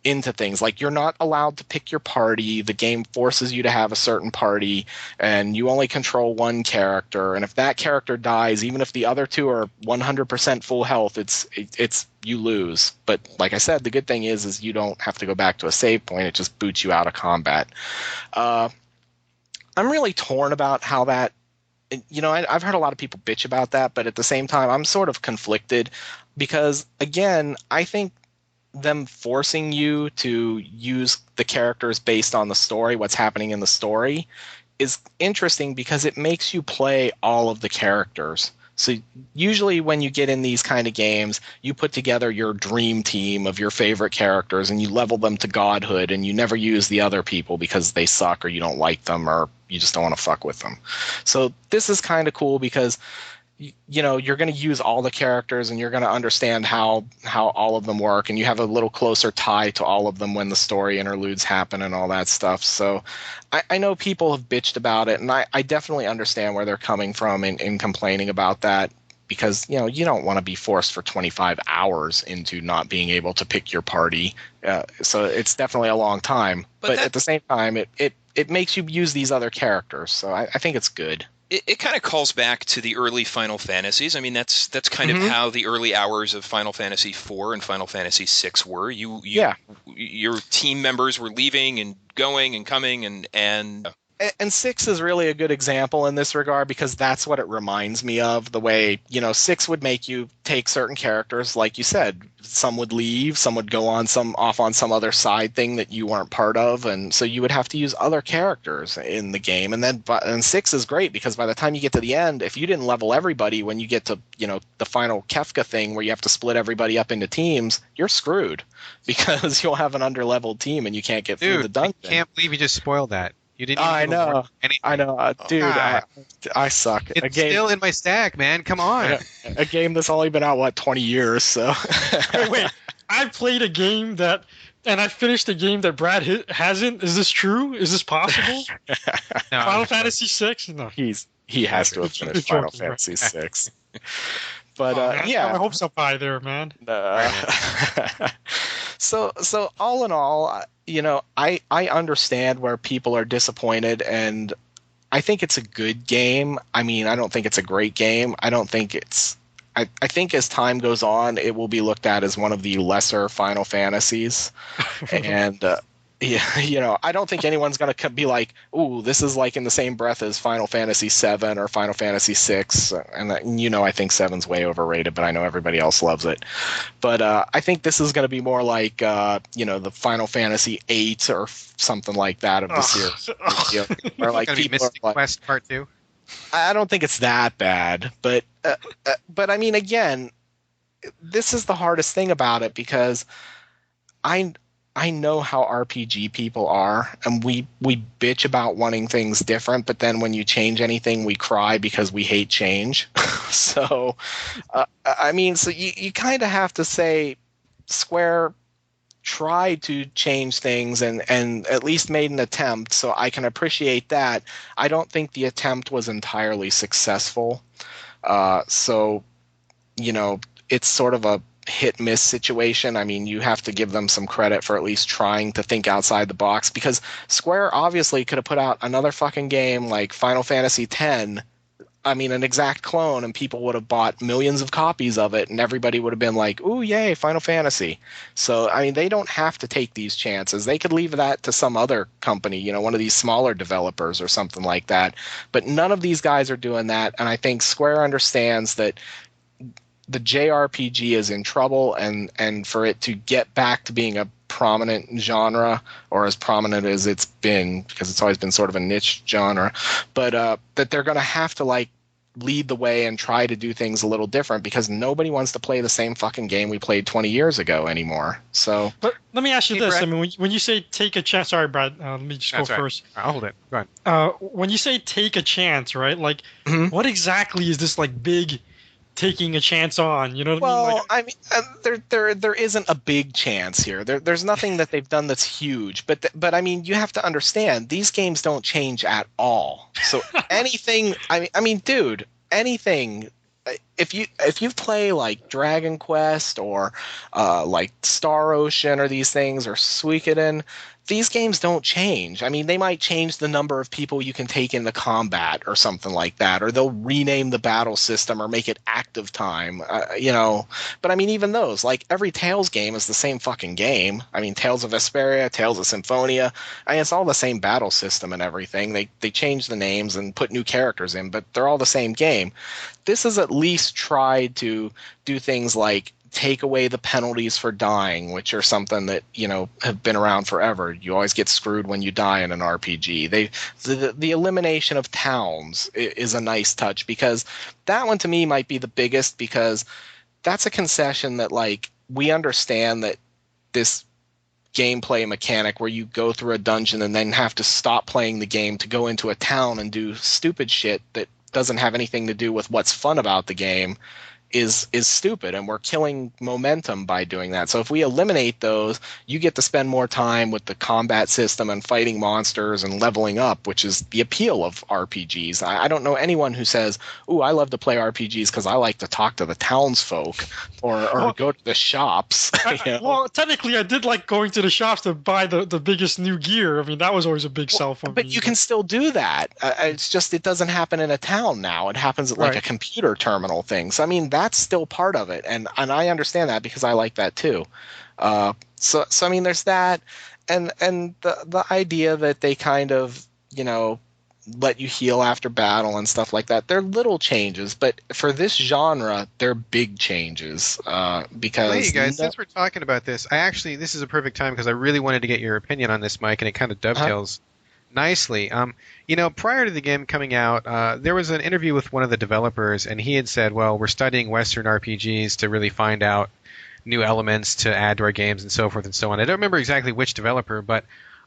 into things. Like you're not allowed to pick your party. The game forces you to have a certain party, and you only control one character. And if that character dies, even if the other 2 are 100% full health, it's you lose. But like I said, the good thing is you don't have to go back to a save point. It just boots you out of combat. I'm really torn about how that, I've heard a lot of people bitch about that, but at the same time, I'm sort of conflicted because, again, I think them forcing you to use the characters based on the story, what's happening in the story, is interesting because it makes you play all of the characters. So usually when you get in these kind of games, you put together your dream team of your favorite characters and you level them to godhood, and you never use the other people because they suck or you don't like them or you just don't want to fuck with them. So this is kind of cool because you're going to use all the characters and you're going to understand how all of them work, and you have a little closer tie to all of them when the story interludes happen and all that stuff. So I know people have bitched about it, and I definitely understand where they're coming from in complaining about that, because you don't want to be forced for 25 hours into not being able to pick your party. So it's definitely a long time, but at the same time it makes you use these other characters, so I think it's good. It kind of calls back to the early Final Fantasies. I mean, that's kind of how the early hours of Final Fantasy IV and Final Fantasy VI were. Your team members were leaving and going and coming, and and 6 is really a good example in this regard because that's what it reminds me of. The way, 6 would make you take certain characters, like you said, some would leave, some would go on off on some other side thing that you weren't part of, and so you would have to use other characters in the game. And 6 is great because by the time you get to the end, if you didn't level everybody when you get to the final Kefka thing where you have to split everybody up into teams, you're screwed because you'll have an underleveled team and you can't get through the dungeon. I can't believe you just spoiled that. You didn't even I know, dude. I suck. It's still in my stack, man. Come on. A game that's only been out 20 years. So wait. I played a game and I finished a game that Brad hasn't. Is this true? Is this possible? No, Final Fantasy VI? No. He has to have finished Final Fantasy VI. But yeah, my hopes up high there, man. So all in all, I understand where people are disappointed, and I think it's a good game. I mean, I don't think it's a great game. I don't think it's. I think as time goes on, it will be looked at as one of the lesser Final Fantasies, and yeah, I don't think anyone's going to be like, "Ooh, this is like in the same breath as Final Fantasy VII or Final Fantasy VI." And I think 7's way overrated, but I know everybody else loves it. But I think this is going to be more like, the Final Fantasy VIII or something like that of the series, or like people Mystic Quest Part 2. I don't think it's that bad, but I mean, again, this is the hardest thing about it because I know how RPG people are, and we bitch about wanting things different, but then when you change anything, we cry because we hate change. So, I mean, so you kind of have to say Square tried to change things and at least made an attempt, so I can appreciate that. I don't think the attempt was entirely successful. So, it's sort of a hit-miss situation. I mean, you have to give them some credit for at least trying to think outside the box, because Square obviously could have put out another fucking game like Final Fantasy X, I mean, an exact clone, and people would have bought millions of copies of it, and everybody would have been like, ooh, yay, Final Fantasy. So, I mean, they don't have to take these chances. They could leave that to some other company, one of these smaller developers or something like that. But none of these guys are doing that, and I think Square understands that the JRPG is in trouble, and for it to get back to being a prominent genre, or as prominent as it's been, because it's always been sort of a niche genre, but that they're going to have to lead the way and try to do things a little different, because nobody wants to play the same fucking game we played 20 years ago anymore. So, but let me ask you this: Brad. I mean, when you say take a chance, sorry, Brad, let me just go first. I'll hold it. Go ahead. When you say take a chance, right? Like, what exactly is this big taking a chance on? You know what I mean? There isn't a big chance here. There's nothing that they've done that's huge. But I mean, you have to understand, these games don't change at all. So anything, I mean, dude, anything. If you play like Dragon Quest or like Star Ocean or these things, or Suikoden, these games don't change. I mean, they might change the number of people you can take into combat or something like that, or they'll rename the battle system or make it active time, But I mean, even those, like every Tales game is the same fucking game. I mean, Tales of Vesperia, Tales of Symphonia, I mean, it's all the same battle system and everything. They change the names and put new characters in, but they're all the same game. This has at least tried to do things like take away the penalties for dying, which are something that have been around forever. You always get screwed when you die in an RPG. The elimination of towns is a nice touch, because that one to me might be the biggest, because that's a concession that we understand that this gameplay mechanic where you go through a dungeon and then have to stop playing the game to go into a town and do stupid shit that doesn't have anything to do with what's fun about the game is stupid, and we're killing momentum by doing that. So if we eliminate those, you get to spend more time with the combat system and fighting monsters and leveling up, which is the appeal of RPGs. I don't know anyone who says, ooh, I love to play RPGs because I like to talk to the townsfolk or go to the shops. Well, technically, I did like going to the shops to buy the biggest new gear. I mean, that was always a big sell for me. But you can still do that. It's just it doesn't happen in a town now. It happens at a computer terminal thing. So, I mean, that's still part of it, and I understand that because I like that too. So I mean, there's that, and the idea that they kind of let you heal after battle and stuff like that. They're little changes, but for this genre, they're big changes. Because hey, you guys, since we're talking about this, this is a perfect time because I really wanted to get your opinion on this, Mike, and it kind of dovetails nicely. Prior to the game coming out, there was an interview with one of the developers, and he had said, well, we're studying Western RPGs to really find out new elements to add to our games and so forth and so on. I don't remember exactly which developer, but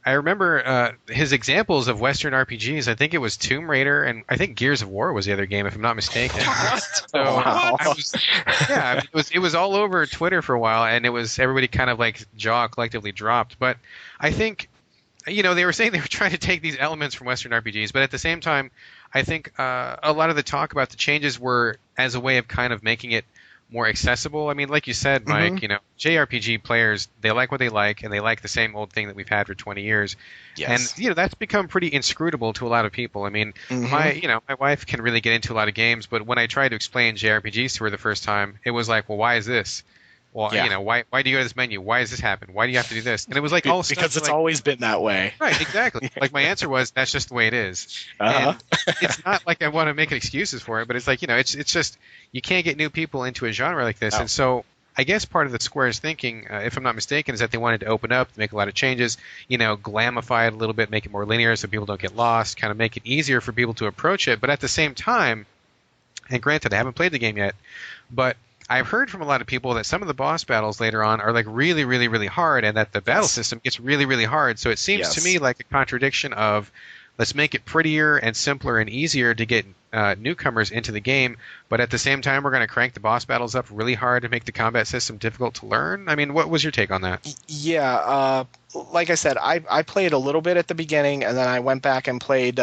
I remember his examples of Western RPGs. I think it was Tomb Raider, and I think Gears of War was the other game, if I'm not mistaken. Wow. It was all over Twitter for a while, and it was everybody kind of like jaw collectively dropped. But I think, they were saying they were trying to take these elements from Western RPGs, but at the same time, I think a lot of the talk about the changes were as a way of kind of making it more accessible. I mean, like you said, Mike, JRPG players, they like what they like, and they like the same old thing that we've had for 20 years. Yes. And, that's become pretty inscrutable to a lot of people. I mean, my wife can really get into a lot of games, but when I tried to explain JRPGs to her the first time, it was like, well, why is this? Well, why do you go to this menu? Why does this happen? Why do you have to do this? And it was like all stuff because it's like, always been that way. Right, exactly. Like my answer was, that's just the way it is. And it's not like I want to make excuses for it, but it's like, it's just you can't get new people into a genre like this. No. And so I guess part of the Square's thinking, if I'm not mistaken, is that they wanted to open up, make a lot of changes, glamify it a little bit, make it more linear so people don't get lost, kind of make it easier for people to approach it. But at the same time, and granted, I haven't played the game yet, but I've heard from a lot of people that some of the boss battles later on are like really, really, really hard, and that the battle system gets really, really hard. So it seems to me like a contradiction of let's make it prettier and simpler and easier to get newcomers into the game, but at the same time we're going to crank the boss battles up really hard to make the combat system difficult to learn. I mean, what was your take on that? Yeah, like I said, I played a little bit at the beginning, and then I went back and played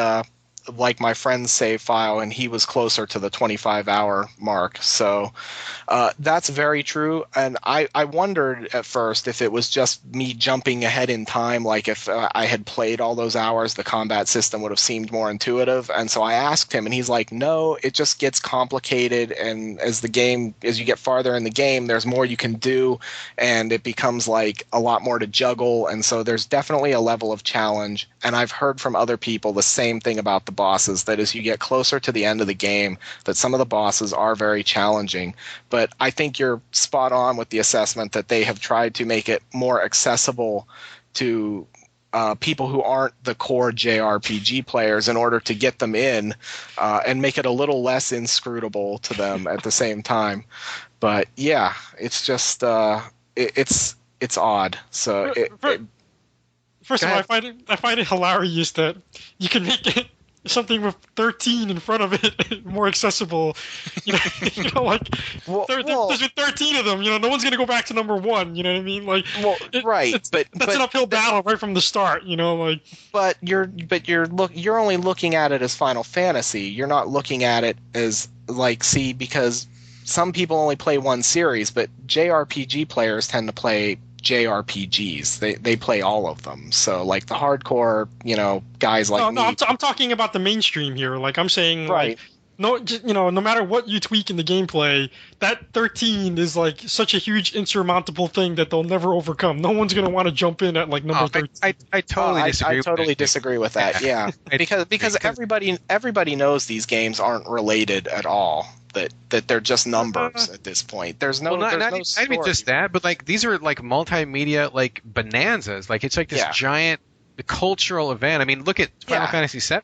like my friend's save file, and he was closer to the 25-hour mark. So that's very true. And I wondered at first if it was just me jumping ahead in time, like if I had played all those hours, the combat system would have seemed more intuitive. And so I asked him, and he's like, no, it just gets complicated. And as you get farther in the game, there's more you can do, and it becomes like a lot more to juggle. And so there's definitely a level of challenge. And I've heard from other people the same thing about the bosses, that as you get closer to the end of the game, that some of the bosses are very challenging. But I think you're spot on with the assessment that they have tried to make it more accessible to people who aren't the core JRPG players in order to get them in and make it a little less inscrutable to them at the same time. But yeah, it's just it's odd. So First of all, I find it hilarious that you can make it something with 13 in front of it more accessible. There's 13 of them. No one's gonna go back to number 1. You know what I mean? Like, that's an uphill battle right from the start. But you're only looking at it as Final Fantasy. You're not looking at it as because some people only play one series, but JRPG players tend to play JRPGs. They play all of them. So like the hardcore, guys like me. No, I'm talking about the mainstream here. Like I'm saying, right. No matter what you tweak in the gameplay, that 13 is like such a huge insurmountable thing that they'll never overcome. No one's gonna want to jump in at like number 13. I totally disagree. I totally disagree with that. Yeah, because everybody knows these games aren't related at all. That they're just numbers at this point. There's no. Not even just that, but like these are like multimedia like bonanzas. Like it's like this giant cultural event. I mean, look at Final Fantasy VII.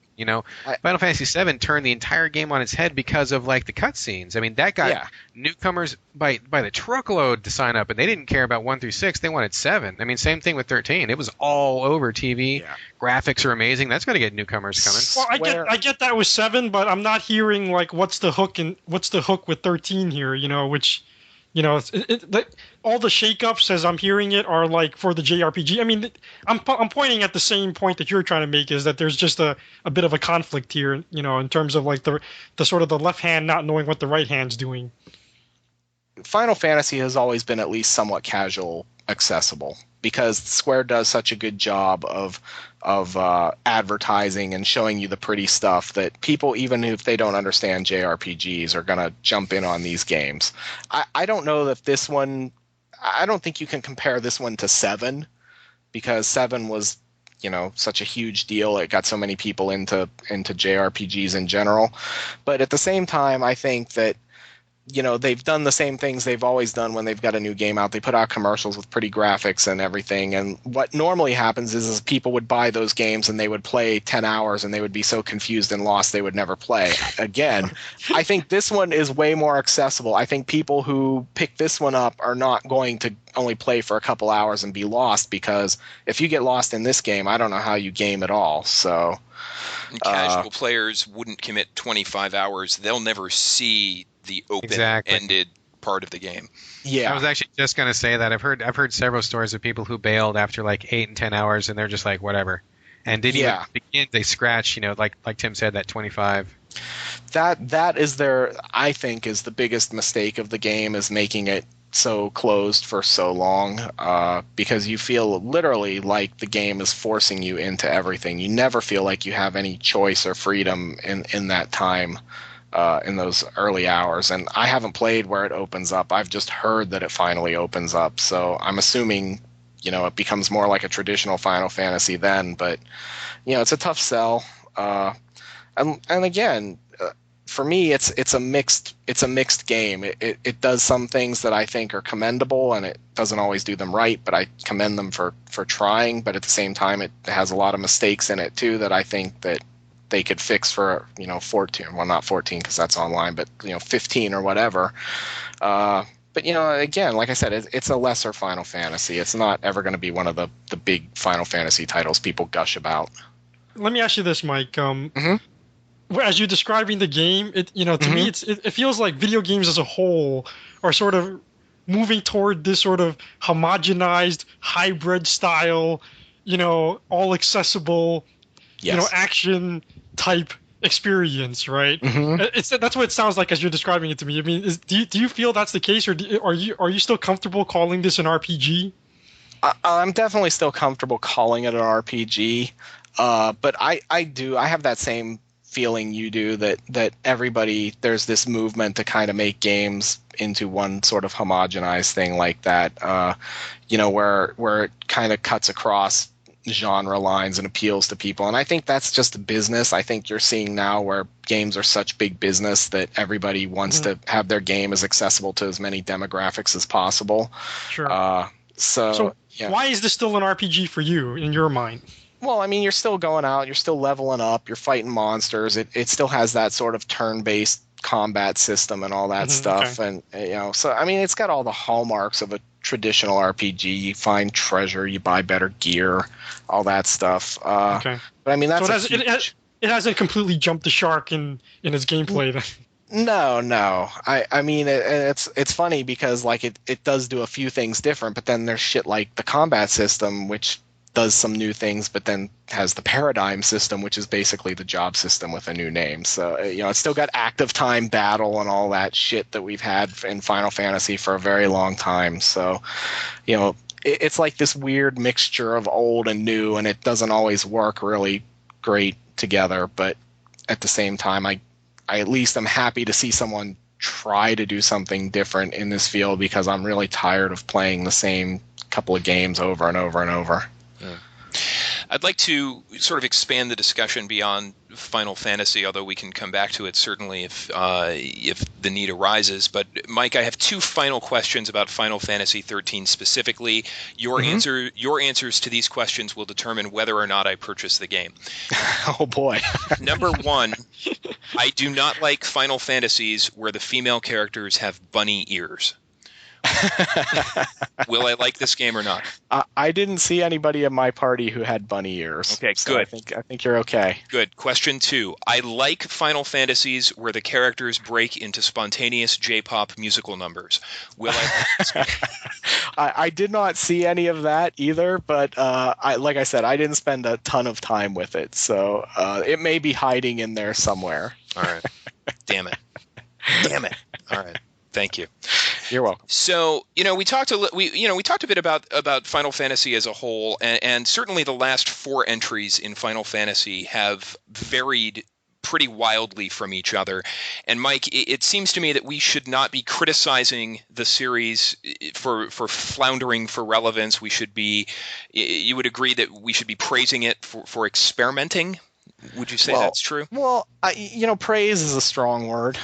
Final Fantasy VII turned the entire game on its head because of like the cutscenes. I mean, that got newcomers by the truckload to sign up, and they didn't care about 1 through 6. They wanted 7. I mean, same thing with 13. It was all over TV. Yeah. Graphics are amazing. That's going to get newcomers coming. Well, I get that with 7, but I'm not hearing like what's the hook with 13 here. Which. All the shakeups as I'm hearing it are like for the JRPG. I mean, I'm pointing at the same point that you're trying to make, is that there's just a bit of a conflict here, in terms of like the sort of the left hand not knowing what the right hand's doing. Final Fantasy has always been at least somewhat casual accessible because Square does such a good job of advertising and showing you the pretty stuff that people, even if they don't understand JRPGs, are going to jump in on these games. I don't know that this one, I don't think you can compare this one to 7, because 7 was such a huge deal. It got so many people into JRPGs in general. But at the same time, I think that they've done the same things they've always done when they've got a new game out. They put out commercials with pretty graphics and everything. And what normally happens is people would buy those games and they would play 10 hours and they would be so confused and lost they would never play. Again, I think this one is way more accessible. I think people who pick this one up are not going to only play for a couple hours and be lost, because if you get lost in this game, I don't know how you game at all. So casual players wouldn't commit 25 hours. They'll never see the open-ended part of the game. Yeah, I was actually just going to say that I've heard several stories of people who bailed after like 8 and 10 hours, and they're just like whatever, and didn't even begin. They scratch, like Tim said, that 25. That is I think is the biggest mistake of the game, is making it so closed for so long, because you feel literally like the game is forcing you into everything. You never feel like you have any choice or freedom in that time. In those early hours, and I haven't played where it opens up. I've just heard that it finally opens up, so I'm assuming it becomes more like a traditional Final Fantasy then. But it's a tough sell, and again, for me, it's a mixed game. It does some things that I think are commendable, and it doesn't always do them right, but I commend them for trying. But at the same time, it has a lot of mistakes in it too that I think that they could fix for 14, well, not 14 because that's online, but 15 or whatever. But again, like I said, it's a lesser Final Fantasy. It's not ever going to be one of the big Final Fantasy titles people gush about. Let me ask you this, Mike. As you're describing the game, to me, it feels like video games as a whole are sort of moving toward this sort of homogenized hybrid style, all accessible, action type experience, right? That's what it sounds like as you're describing it to me. I mean, do you feel that's the case, or are you still comfortable calling this an RPG? I'm definitely still comfortable calling it an RPG, but I have that same feeling you do, that everybody, there's this movement to kind of make games into one sort of homogenized thing like that, where it kind of cuts across genre lines and appeals to people. And I think that's just a business. I think you're seeing now where games are such big business that everybody wants to have their game as accessible to as many demographics as possible. Sure. So why is this still an RPG for you in your mind? Well, I mean, you're still going out, you're still leveling up, you're fighting monsters. It still has that sort of turn-based combat system and all that stuff. Okay. And so I mean, it's got all the hallmarks of a traditional RPG. You find treasure, you buy better gear, all that stuff. Okay. But I mean, that's it hasn't completely jumped the shark in its gameplay then. No. I mean, it's funny because like it does do a few things different, but then there's shit like the combat system, which does some new things, but then has the paradigm system, which is basically the job system with a new name. So it's still got active time battle and all that shit that we've had in Final Fantasy for a very long time. So it's like this weird mixture of old and new, and it doesn't always work really great together. But at the same time, I at least am happy to see someone try to do something different in this field, because I'm really tired of playing the same couple of games over and over and over. I'd like to sort of expand the discussion beyond Final Fantasy, although we can come back to it certainly if the need arises. But Mike, I have two final questions about Final Fantasy 13 specifically. Your answers to these questions will determine whether or not I purchase the game. Oh boy. Number one, I do not like Final Fantasies where the female characters have bunny ears. Will I like this game or not? I didn't see anybody in my party who had bunny ears. Okay, so good. I think you're okay. Good. Question 2. I like Final Fantasies where the characters break into spontaneous J-pop musical numbers. Will I like this game? I did not see any of that either, but like I said, I didn't spend a ton of time with it, so it may be hiding in there somewhere. All right. Damn it. All right. Thank you. You're welcome. So, we talked a bit about Final Fantasy as a whole, and certainly the last 4 entries in Final Fantasy have varied pretty wildly from each other. And Mike, it seems to me that we should not be criticizing the series for floundering for relevance. We should be, you would agree that we should be praising it for experimenting? Would you say that's true? Well, praise is a strong word.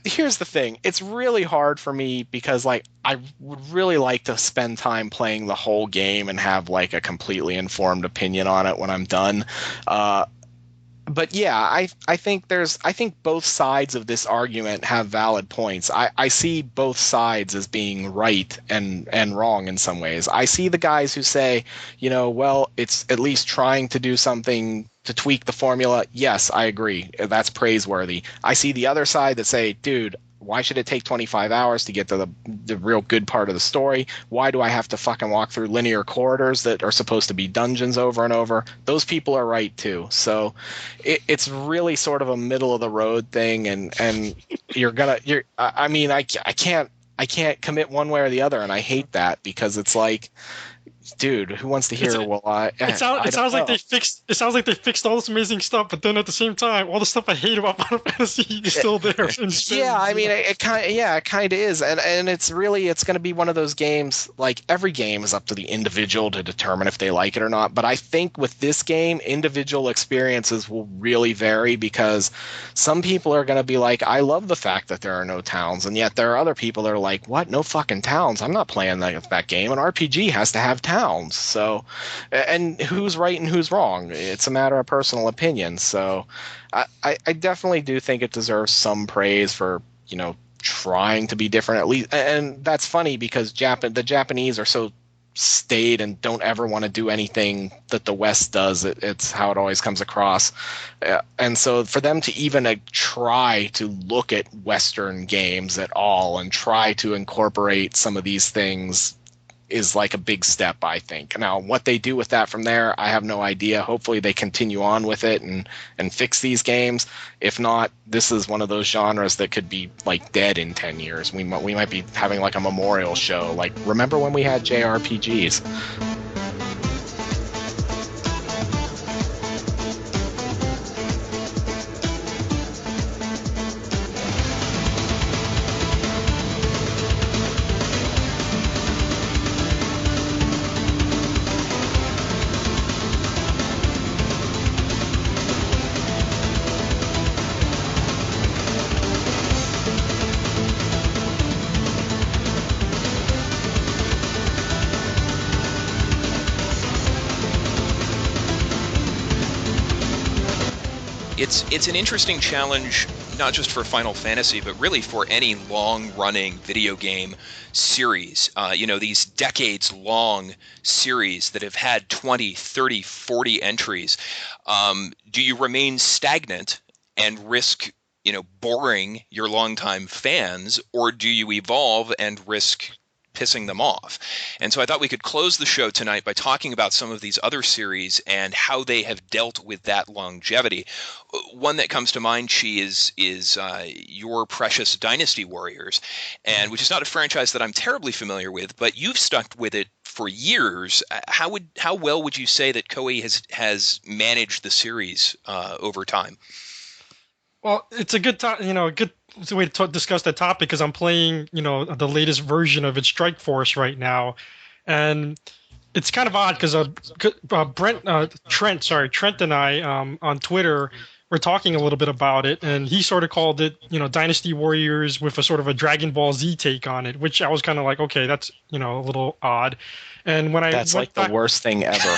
Here's the thing. It's really hard for me because, like, I would really like to spend time playing the whole game and have, like, a completely informed opinion on it when I'm done. But yeah, I think both sides of this argument have valid points. I see both sides as being right and wrong in some ways. I see the guys who say, well, it's at least trying to do something to tweak the formula. Yes, I agree. That's praiseworthy. I see the other side that say, dude, why should it take 25 hours to get to the real good part of the story? Why do I have to fucking walk through linear corridors that are supposed to be dungeons over and over? Those people are right too. So it's really sort of a middle of the road thing, and I can't commit one way or the other, and I hate that because it's like, dude, who wants to hear? It sounds like they fixed all this amazing stuff, but then at the same time, all the stuff I hate about Final Fantasy is still there. Yeah, I mean, it kind of is, and it's going to be one of those games. Like, every game is up to the individual to determine if they like it or not. But I think with this game, individual experiences will really vary because some people are going to be like, I love the fact that there are no towns, and yet there are other people that are like, what? No fucking towns? I'm not playing that game. An RPG has to have towns. So, and who's right and who's wrong? It's a matter of personal opinion. So I definitely do think it deserves some praise for, trying to be different at least. And that's funny because the Japanese are so staid and don't ever want to do anything that the West does. It's how it always comes across. And so for them to even try to look at Western games at all and try to incorporate some of these things is like a big step, I think. Now, what they do with that from there, I have no idea. Hopefully they continue on with it and fix these games. If not, this is one of those genres that could be like dead in 10 years. We might be having like a memorial show. Like, remember when we had JRPGs? It's an interesting challenge, not just for Final Fantasy, but really for any long-running video game series. These decades-long series that have had 20, 30, 40 entries. Do you remain stagnant and risk, boring your longtime fans, or do you evolve and risk pissing them off? And so I thought we could close the show tonight by talking about some of these other series and how they have dealt with that longevity. One that comes to mind, Chi, is your precious Dynasty Warriors, and which is not a franchise that I'm terribly familiar with, but you've stuck with it for years. How well would you say that Koei has managed the series over time? Well, it's a good time, it's a way to discuss that topic because I'm playing, the latest version of its Strike Force right now, and it's kind of odd because Trent and I on Twitter were talking a little bit about it, and he sort of called it, Dynasty Warriors with a sort of a Dragon Ball Z take on it, which I was kind of like, okay, that's a little odd. And when that's like the worst thing ever.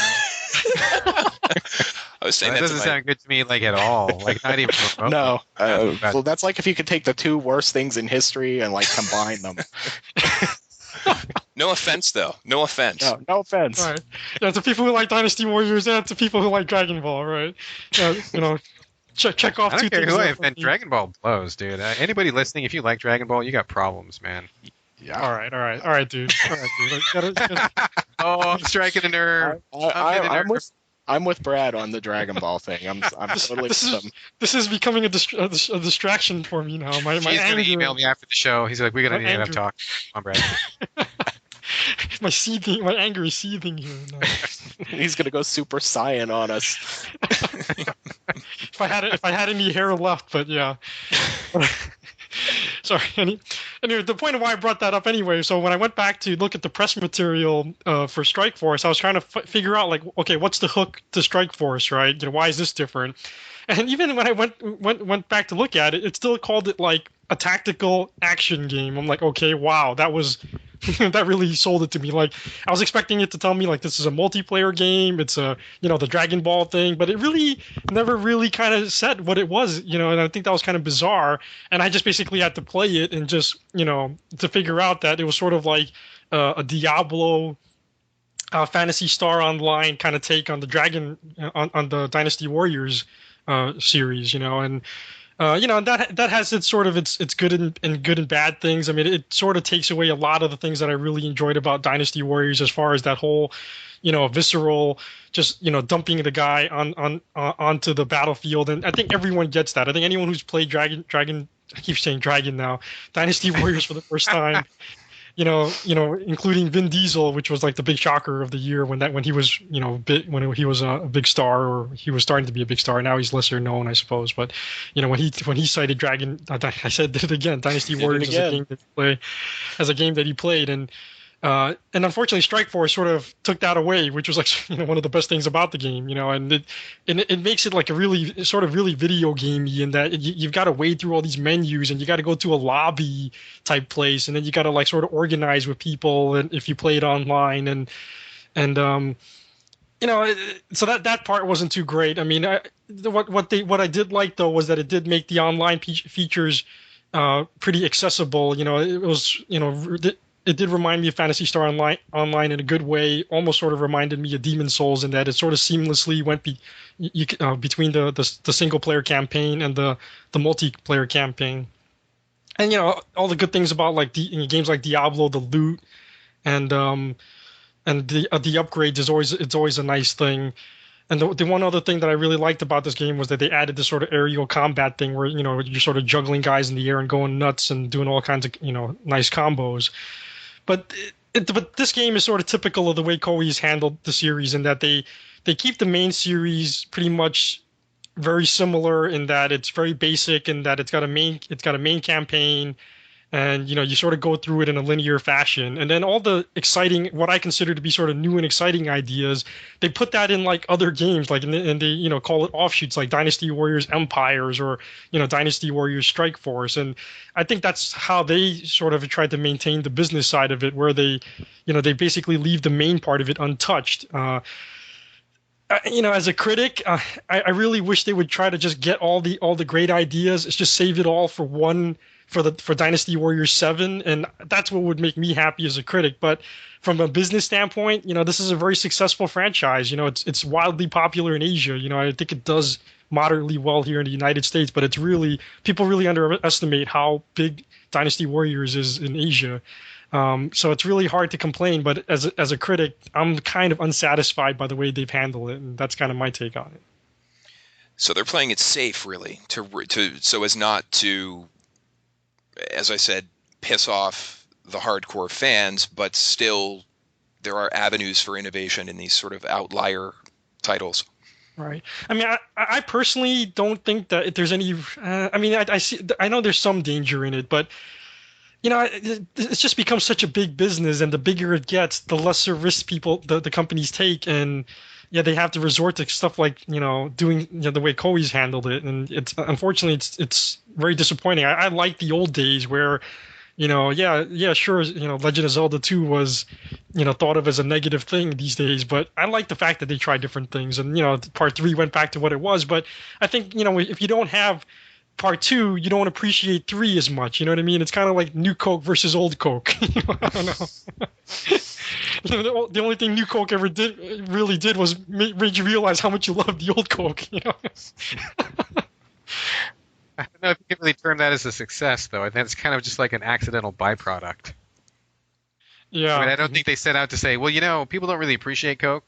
I was saying that doesn't sound good to me, like, at all. Like, not even remotely. No. Well, that's like if you could take the two worst things in history and like combine them. No offense, though. No offense. No offense. All right. Yeah, to people who like Dynasty Warriors and to people who like Dragon Ball, right? Check off. I don't two care things who I off offend. of me. Dragon Ball blows, dude. Anybody listening, if you like Dragon Ball, you got problems, man. Yeah. All right, dude. Oh, I'm striking a nerve. I'm with Brad on the Dragon Ball thing. I'm totally with him. This is becoming a distraction for me now. My He's going to email me after the show. He's like, we're going to need to talk. Come on, Brad. my anger is seething here. No. He's gonna go Super Saiyan on us. If I had any hair left, but yeah. Sorry. Anyway, the point of why I brought that up anyway. So when I went back to look at the press material for Strike Force, I was trying to figure out, like, okay, what's the hook to Strike Force, right? Why is this different? And even when I went back to look at it, it still called it like a tactical action game. I'm like, okay, wow, that was that really sold it to me. Like, I was expecting it to tell me like this is a multiplayer game. It's a the Dragon Ball thing, but it really never really kind of said what it was. And I think that was kind of bizarre. And I just basically had to play it and just to figure out that it was sort of like a Diablo. Phantasy Star Online kind of take on the Dragon on the Dynasty Warriors series, and that has its sort of its good and good and bad things. I mean, it sort of takes away a lot of the things that I really enjoyed about Dynasty Warriors, as far as that whole visceral, just dumping the guy onto the battlefield. And I think everyone gets that. I think anyone who's played Dragon I keep saying Dragon now, Dynasty Warriors for the first time. Including Vin Diesel, which was like the big shocker of the year when he was, when he was a big star, or he was starting to be a big star. Now he's lesser known, I suppose. But when he cited Dragon, I said it again, Dynasty Warriors as a game that he played, and unfortunately, Strike Force sort of took that away, which was like one of the best things about the game, and it makes it like a really video gamey, in that you've got to wade through all these menus, and you got to go to a lobby type place, and then you got to like sort of organize with people, and if you play it online, and so that part wasn't too great. I mean, what I did like though was that it did make the online features pretty accessible. It was It did remind me of Phantasy Star Online in a good way. Almost sort of reminded me of Demon's Souls, in that it sort of seamlessly went between the single player campaign and the multiplayer campaign. And all the good things about like games like Diablo, the loot and the upgrades it's always a nice thing. And the one other thing that I really liked about this game was that they added this sort of aerial combat thing where you're sort of juggling guys in the air and going nuts and doing all kinds of nice combos. But this game is sort of typical of the way Koei's handled the series, in that they keep the main series pretty much very similar, in that it's very basic, in that it's got a main campaign, and you sort of go through it in a linear fashion, and then all the exciting, what I consider to be sort of new and exciting ideas, they put that in like other games, like and they call it offshoots, like Dynasty Warriors Empires, or Dynasty Warriors Strike Force. And I think that's how they sort of tried to maintain the business side of it, where they they basically leave the main part of it untouched. As a critic, I really wish they would try to just get all the great ideas. It's just save it all for one. For Dynasty Warriors 7, and that's what would make me happy as a critic. But from a business standpoint, this is a very successful franchise. It's wildly popular in Asia. I think it does moderately well here in the United States, but people really underestimate how big Dynasty Warriors is in Asia. So it's really hard to complain, but as a critic, I'm kind of unsatisfied by the way they've handled it, and that's kind of my take on it. So they're playing it safe, really, so as not to, as I said, piss off the hardcore fans, but still there are avenues for innovation in these sort of outlier titles. Right. I mean, I personally don't think that there's any. I know there's some danger in it, but it's just become such a big business, and the bigger it gets, the lesser risk the companies take, and they have to resort to stuff like doing the way Koei's handled it, and it's unfortunately it's very disappointing. I like the old days where sure, Legend of Zelda 2 was thought of as a negative thing these days, but I like the fact that they tried different things, and part 3 went back to what it was. But I think if you don't have part 2, you don't appreciate 3 as much. You know what I mean? It's kind of like new Coke versus old Coke. I don't know. The only thing New Coke ever really did was made you realize how much you love the old Coke. I don't know if you can really term that as a success, though. I think it's kind of just like an accidental byproduct. Yeah. I mean, I don't think they set out to say, well, people don't really appreciate Coke,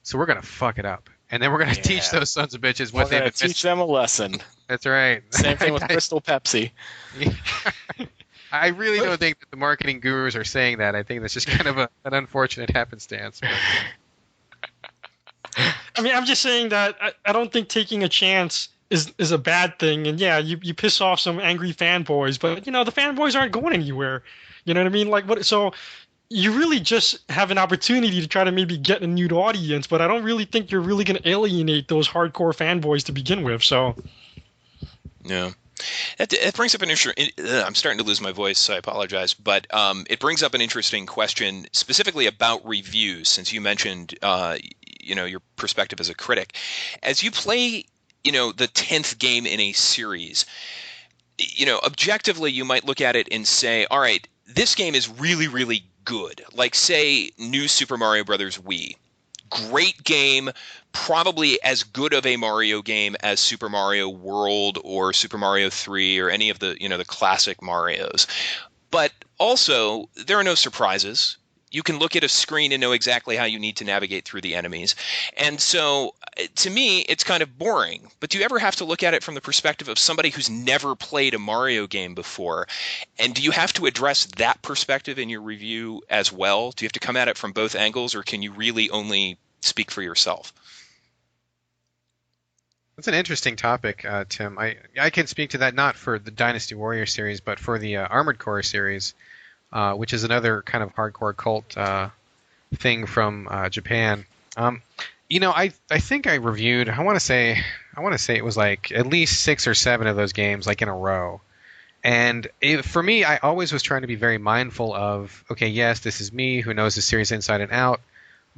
so we're going to fuck it up. And then we're going to teach those sons of bitches what they've teach them a lesson. That's right. Same thing with Crystal Pepsi. I really don't think that the marketing gurus are saying that. I think that's just kind of an unfortunate happenstance. I mean, I'm just saying that I don't think taking a chance is a bad thing. And yeah, you piss off some angry fanboys, but the fanboys aren't going anywhere. You know what I mean? Like what? So you really just have an opportunity to try to maybe get a new audience, but I don't really think you're really going to alienate those hardcore fanboys to begin with. So yeah. It brings up an interesting. I'm starting to lose my voice, so I apologize. But it brings up an interesting question, specifically about reviews, since you mentioned, your perspective as a critic. As you play, the 10th game in a series, objectively, you might look at it and say, all right, this game is really, really good. Like, say, New Super Mario Brothers Wii. Great game, probably as good of a Mario game as Super Mario World or Super Mario 3 or any of the, the classic Marios. But also, there are no surprises. You can look at a screen and know exactly how you need to navigate through the enemies. And so, to me, it's kind of boring. But do you ever have to look at it from the perspective of somebody who's never played a Mario game before? And do you have to address that perspective in your review as well? Do you have to come at it from both angles, or can you really only speak for yourself? That's an interesting topic, Tim. I can speak to that not for the Dynasty Warrior series, but for the Armored Core series, which is another kind of hardcore cult thing from Japan. I think I reviewed. I want to say it was like at least 6 or 7 of those games, like in a row. And for me, I always was trying to be very mindful of, okay, yes, this is me who knows the series inside and out.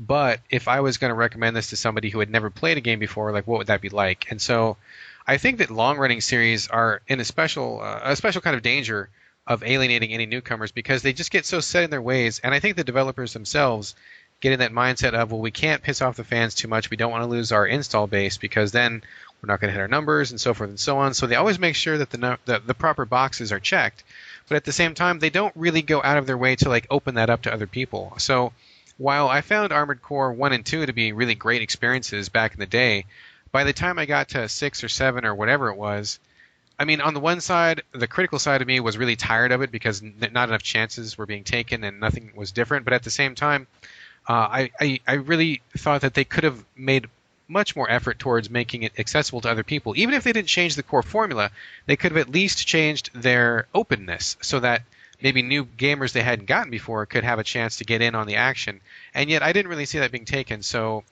But if I was going to recommend this to somebody who had never played a game before, like what would that be like? And so I think that long-running series are in a special kind of danger of alienating any newcomers because they just get so set in their ways. And I think the developers themselves get in that mindset of, well, we can't piss off the fans too much. We don't want to lose our install base because then we're not going to hit our numbers and so forth and so on. So they always make sure that the proper boxes are checked. But at the same time, they don't really go out of their way to like open that up to other people. So while I found Armored Core 1 and 2 to be really great experiences back in the day, by the time I got to 6 or 7 or whatever it was, I mean, on the one side, the critical side of me was really tired of it because not enough chances were being taken and nothing was different. But at the same time, I really thought that they could have made much more effort towards making it accessible to other people. Even if they didn't change the core formula, they could have at least changed their openness so that maybe new gamers they hadn't gotten before could have a chance to get in on the action. And yet I didn't really see that being taken. So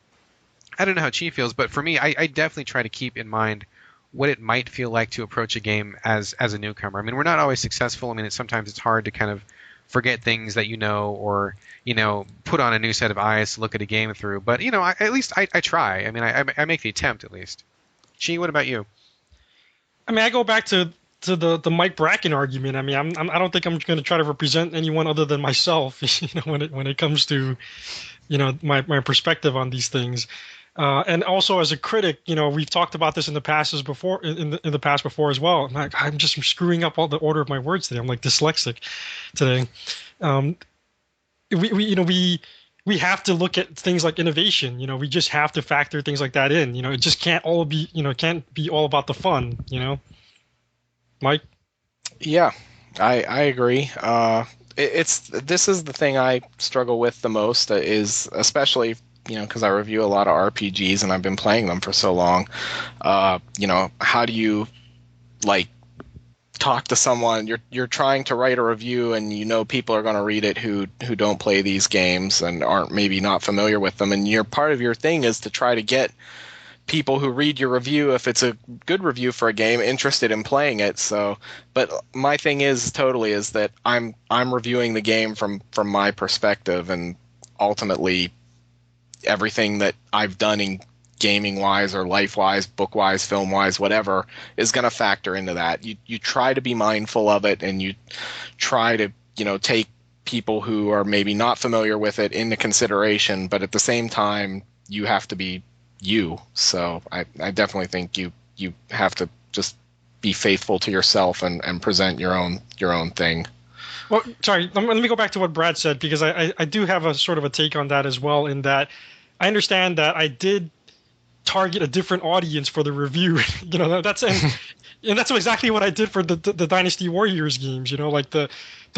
I don't know how Chi feels, but for me, I definitely try to keep in mind what it might feel like to approach a game as a newcomer. I mean, we're not always successful. I mean, sometimes it's hard to kind of forget things that or put on a new set of eyes to look at a game through. But at least I try. I mean, I make the attempt at least. Chi, what about you? I mean, I go back to the Mike Bracken argument. I mean, I don't think I'm going to try to represent anyone other than myself. When it comes to my perspective on these things. And also as a critic, we've talked about this in the past in the past before as well. I'm just screwing up all the order of my words today. I'm like dyslexic today. We have to look at things like innovation. We just have to factor things like that in. It just can't all be can't be all about the fun. Mike? Yeah, I agree. This is the thing I struggle with the most is especially because I review a lot of RPGs and I've been playing them for so long. How do you talk to someone? You're trying to write a review and people are going to read it who don't play these games and aren't maybe not familiar with them, and part of your thing is to try to get people who read your review, if it's a good review for a game, interested in playing it. So, but my thing is that I'm reviewing the game from my perspective, and ultimately everything that I've done in gaming wise or life wise, book wise, film wise, whatever, is going to factor into that. You try to be mindful of it, and you try to take people who are maybe not familiar with it into consideration, but at the same time you have to be you. So I definitely think you have to just be faithful to yourself and present your own thing. Well, sorry, let me go back to what Brad said, because I do have a sort of a take on that as well, in that I understand that I did target a different audience for the review. That's and and that's exactly what I did for the Dynasty Warriors games. You know, like the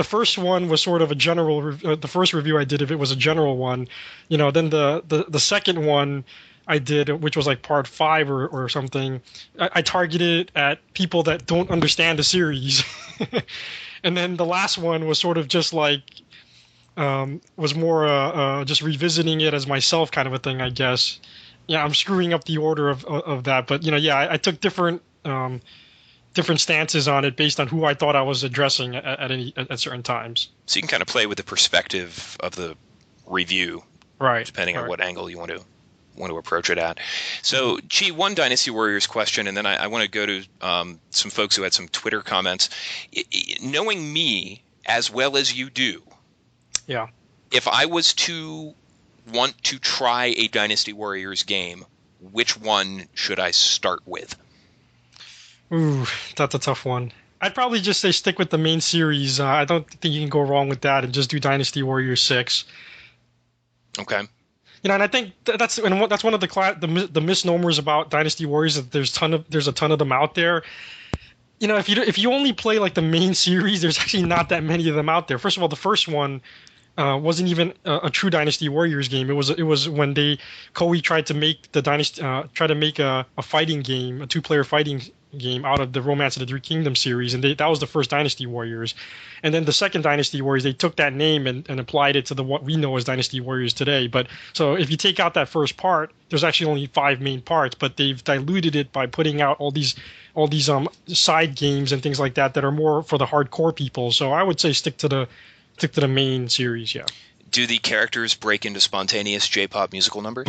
first one was sort of a general. The first review I did, if it was a general one, you know, then the second one I did, which was like part 5 or something, I targeted at people that don't understand the series, and then the last one was sort of just like. Was more just revisiting it as myself kind of a thing, I guess. Yeah, I'm screwing up the order of that, but you know, yeah, I took different stances on it based on who I thought I was addressing at certain times. So you can kind of play with the perspective of the review, right? Depending on what angle you want to approach it at. So, Chi, one Dynasty Warriors question, and then I want to go to some folks who had some Twitter comments. Knowing me as well as you do. Yeah. If I was to want to try a Dynasty Warriors game, which one should I start with? Ooh, that's a tough one. I'd probably just say stick with the main series. I don't think you can go wrong with that, and just do Dynasty Warriors 6. Okay. You know, and I think that's one of the misnomers about Dynasty Warriors, that there's a ton of them out there. You know, if you only play like the main series, there's actually not that many of them out there. First of all, the first one wasn't even a true Dynasty Warriors game. It was when Koei tried to make a fighting game, a 2-player fighting game out of the Romance of the Three Kingdoms series, and that was the first Dynasty Warriors. And then the second Dynasty Warriors, they took that name and applied it to what we know as Dynasty Warriors today. But so if you take out that first part, there's actually only 5 main parts, but they've diluted it by putting out all these side games and things like that are more for the hardcore people. So I would say stick to the main series, yeah. Do the characters break into spontaneous J-pop musical numbers?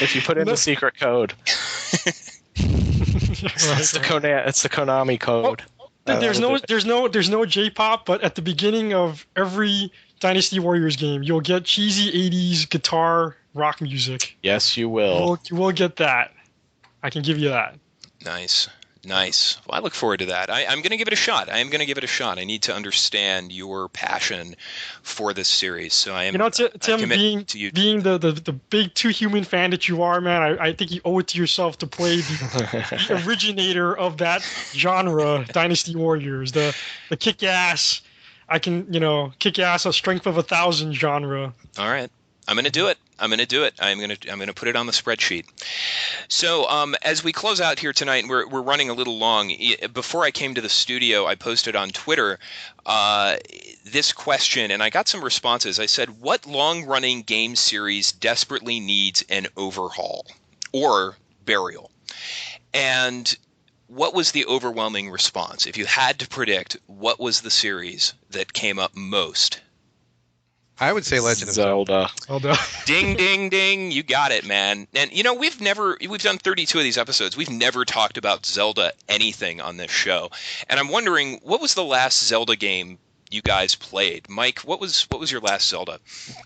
If you put in the secret code. It's the Konami code. There's no J-pop, but at the beginning of every Dynasty Warriors game, you'll get cheesy 80s guitar rock music. Yes, you will. You will get that. I can give you that. Nice. Well, I look forward to that. I'm going to give it a shot. I need to understand your passion for this series. So I am. You know, Tim, being the big Too Human fan that you are, man, I think you owe it to yourself to play the originator of that genre, Dynasty Warriors, the kick-ass. Kick-ass, a strength of 1,000 genre. All right. I'm going to do it. I'm going to put it on the spreadsheet. So as we close out here tonight, we're running a little long. Before I came to the studio, I posted on Twitter this question, and I got some responses. I said, what long-running game series desperately needs an overhaul or burial? And what was the overwhelming response? If you had to predict, what was the series that came up most? I would say Legend of Zelda. Ding, ding, ding. You got it, man. And, you know, we've done 32 of these episodes. We've never talked about Zelda anything on this show. And I'm wondering, what was the last Zelda game you guys played? Mike, what was your last Zelda?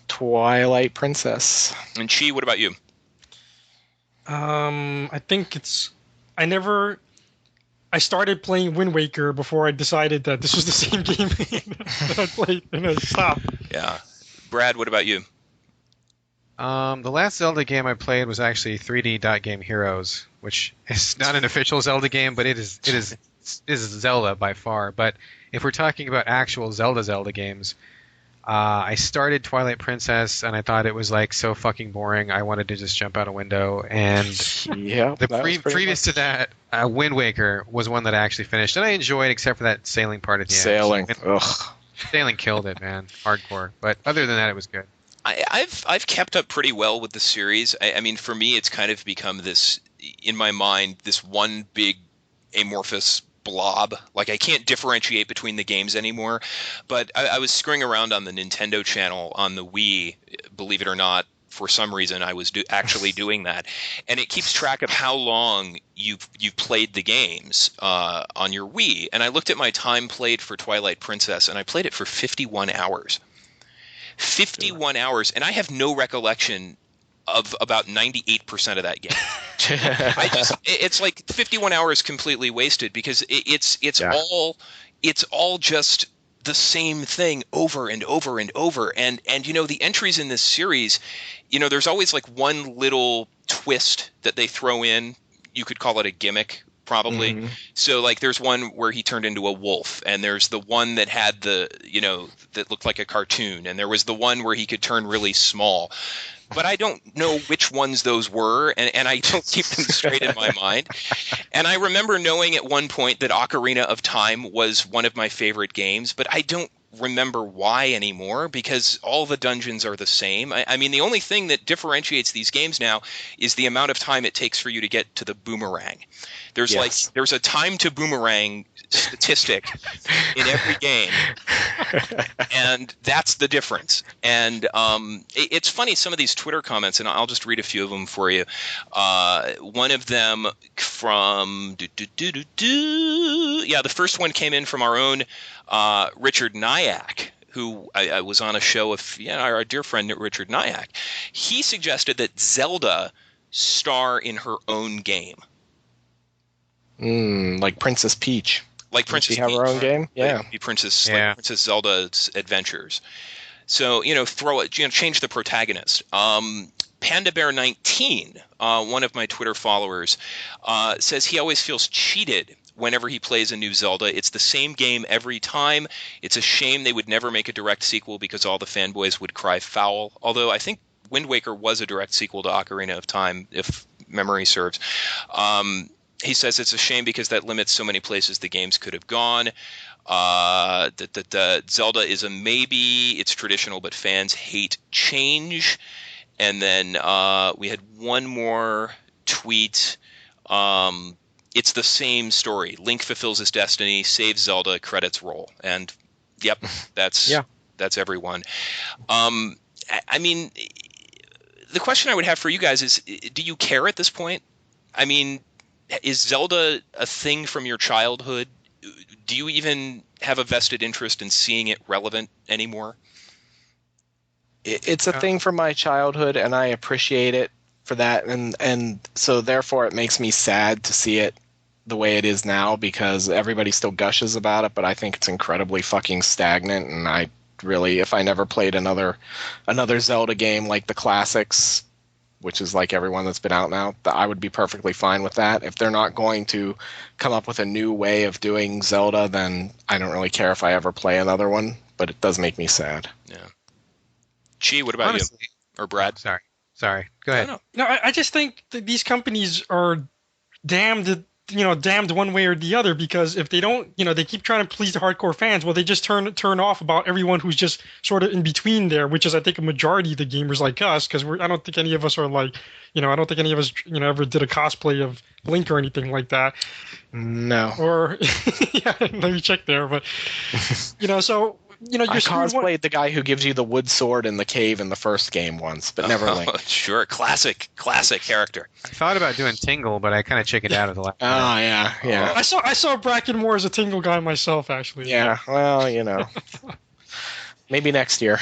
Twilight Princess. And Chi, what about you? I think I started playing Wind Waker before I decided that this was the same game that I played, and I stopped. Yeah. Brad, what about you? The last Zelda game I played was actually 3D Dot Game Heroes, which is not an official Zelda game, but it is Zelda by far. But if we're talking about actual Zelda games, I started Twilight Princess, and I thought it was like so fucking boring. I wanted to just jump out a window. And previous to that, Wind Waker was one that I actually finished, and I enjoyed, except for that sailing part at the end. Sailing killed it, man, hardcore. But other than that, it was good. I've kept up pretty well with the series. I mean, for me, it's kind of become this, in my mind, this one big amorphous blob. Like, I can't differentiate between the games anymore. But I was screwing around on the Nintendo channel on the Wii, believe it or not. For some reason, I was actually doing that, and it keeps track of how long you've played the games on your Wii. And I looked at my time played for Twilight Princess, and I played it for 51 hours. 51 hours, and I have no recollection of about 98% of that game. It's like 51 hours completely wasted, because it's all just the same thing over and over and over. And you know, the entries in this series, you know, there's always like one little twist that they throw in, you could call it a gimmick. Probably. Mhm. So, like, there's one where he turned into a wolf, and there's the one that had that looked like a cartoon, and there was the one where he could turn really small. But I don't know which ones those were, and I don't keep them straight in my mind. And I remember knowing at one point that Ocarina of Time was one of my favorite games, but I don't remember why anymore, because all the dungeons are the same. I mean, the only thing that differentiates these games now is the amount of time it takes for you to get to the boomerang. There's a time to boomerang statistic in every game, and that's the difference. And it's funny, some of these Twitter comments, and I'll just read a few of them for you. One of them from the first one came in from our own Richard Nyack, who I was on a show of our dear friend Richard Nyack. He suggested that Zelda star in her own game. Like Princess Peach. Like Princess Peach. Have her own game? Yeah. Like Princess Zelda's Adventures. So, change the protagonist. Panda Bear 19, one of my Twitter followers, says he always feels cheated whenever he plays a new Zelda. It's the same game every time. It's a shame they would never make a direct sequel because all the fanboys would cry foul. Although I think Wind Waker was a direct sequel to Ocarina of Time, if memory serves. He says it's a shame because that limits so many places the games could have gone. That Zelda is a maybe. It's traditional, but fans hate change. And then we had one more tweet. It's the same story. Link fulfills his destiny, saves Zelda, credits roll. And, yep, that's everyone. I mean, the question I would have for you guys is, do you care at this point? I mean, is Zelda a thing from your childhood? Do you even have a vested interest in seeing it relevant anymore? It's a thing from my childhood, and I appreciate it for that. And so therefore it makes me sad to see it the way it is now, because everybody still gushes about it, but I think it's incredibly fucking stagnant. And I really, if I never played another Zelda game like the classics, which is like everyone that's been out now, I would be perfectly fine with that. If they're not going to come up with a new way of doing Zelda, then I don't really care if I ever play another one, but it does make me sad. Yeah. Chi, what about Honestly, you? Or Brad? Sorry. Go ahead. No, I just think that these companies are damned one way or the other, because if they don't, they keep trying to please the hardcore fans, well, they just turn off about everyone who's just sort of in between there, which is, I think, a majority of the gamers like us, because I don't think any of us are like, I don't think any of us, ever did a cosplay of Link or anything like that. No. Or, yeah, let me check there, but, so... you're I cosplayed the guy who gives you the wood sword in the cave in the first game once, but never Link. Sure, classic character. I thought about doing Tingle, but I kind of chickened out at the last. Yeah. I saw Bracken more as a Tingle guy myself, actually. Yeah, well, maybe next year.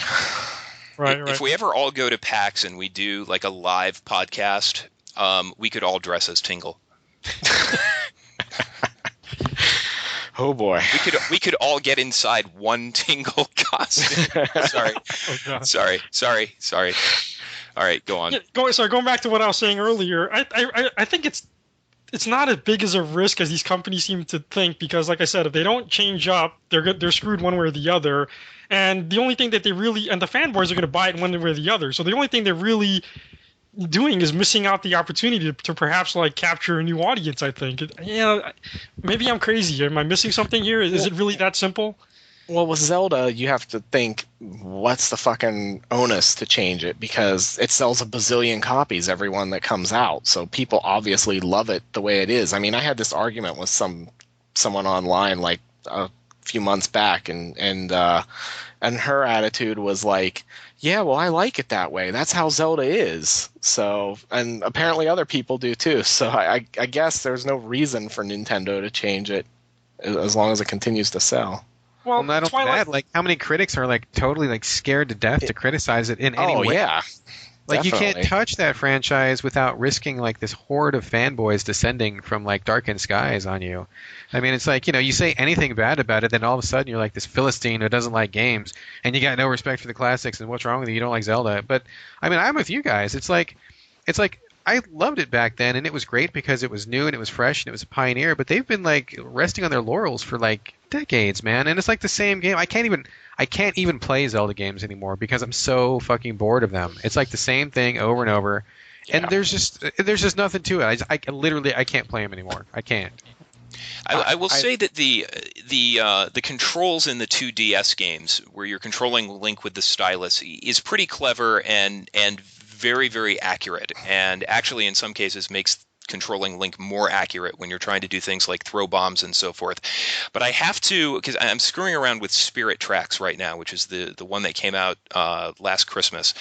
Right. If we ever all go to PAX and we do like a live podcast, we could all dress as Tingle. Oh boy. We could all get inside one Tingle costume. Sorry. Oh, Sorry. All right, go on. Yeah, going back to what I was saying earlier, I think it's not as big as a risk as these companies seem to think, because, like I said, if they don't change up, they're screwed one way or the other. And the only thing that they really, and the fanboys are going to buy it one way or the other. So the only thing they're really doing is missing out the opportunity to perhaps like capture a new audience. I think, maybe I'm crazy. Am I missing something here? Is it really that simple? Well, with Zelda, you have to think, what's the fucking onus to change it? Because it sells a bazillion copies every one that comes out. So people obviously love it the way it is. I mean, I had this argument with someone online like a few months back, and her attitude was like, yeah, well, I like it that way. That's how Zelda is. So, and apparently other people do too. So I guess there's no reason for Nintendo to change it as long as it continues to sell. Well, not only that, like, how many critics are like totally like scared to death to criticize it in any way? Oh yeah. Like, Definitely. you can't touch that franchise without risking like this horde of fanboys descending from like darkened skies on you. I mean, it's like, you say anything bad about it, then all of a sudden you're like this Philistine who doesn't like games, and you got no respect for the classics, and what's wrong with you? You don't like Zelda. But I mean, I'm with you guys. It's like I loved it back then, and it was great because it was new and it was fresh and it was a pioneer. But they've been like resting on their laurels for like decades, man. And it's like the same game. I can't even play Zelda games anymore because I'm so fucking bored of them. It's like the same thing over and over, and there's just nothing to it. I literally can't play them anymore. I can't. I will say that the controls in the 2DS games, where you're controlling Link with the stylus, is pretty clever and very, very accurate, and actually in some cases makes controlling Link more accurate when you're trying to do things like throw bombs and so forth. But I have to, because I'm screwing around with Spirit Tracks right now, which is the one that came out last Christmas.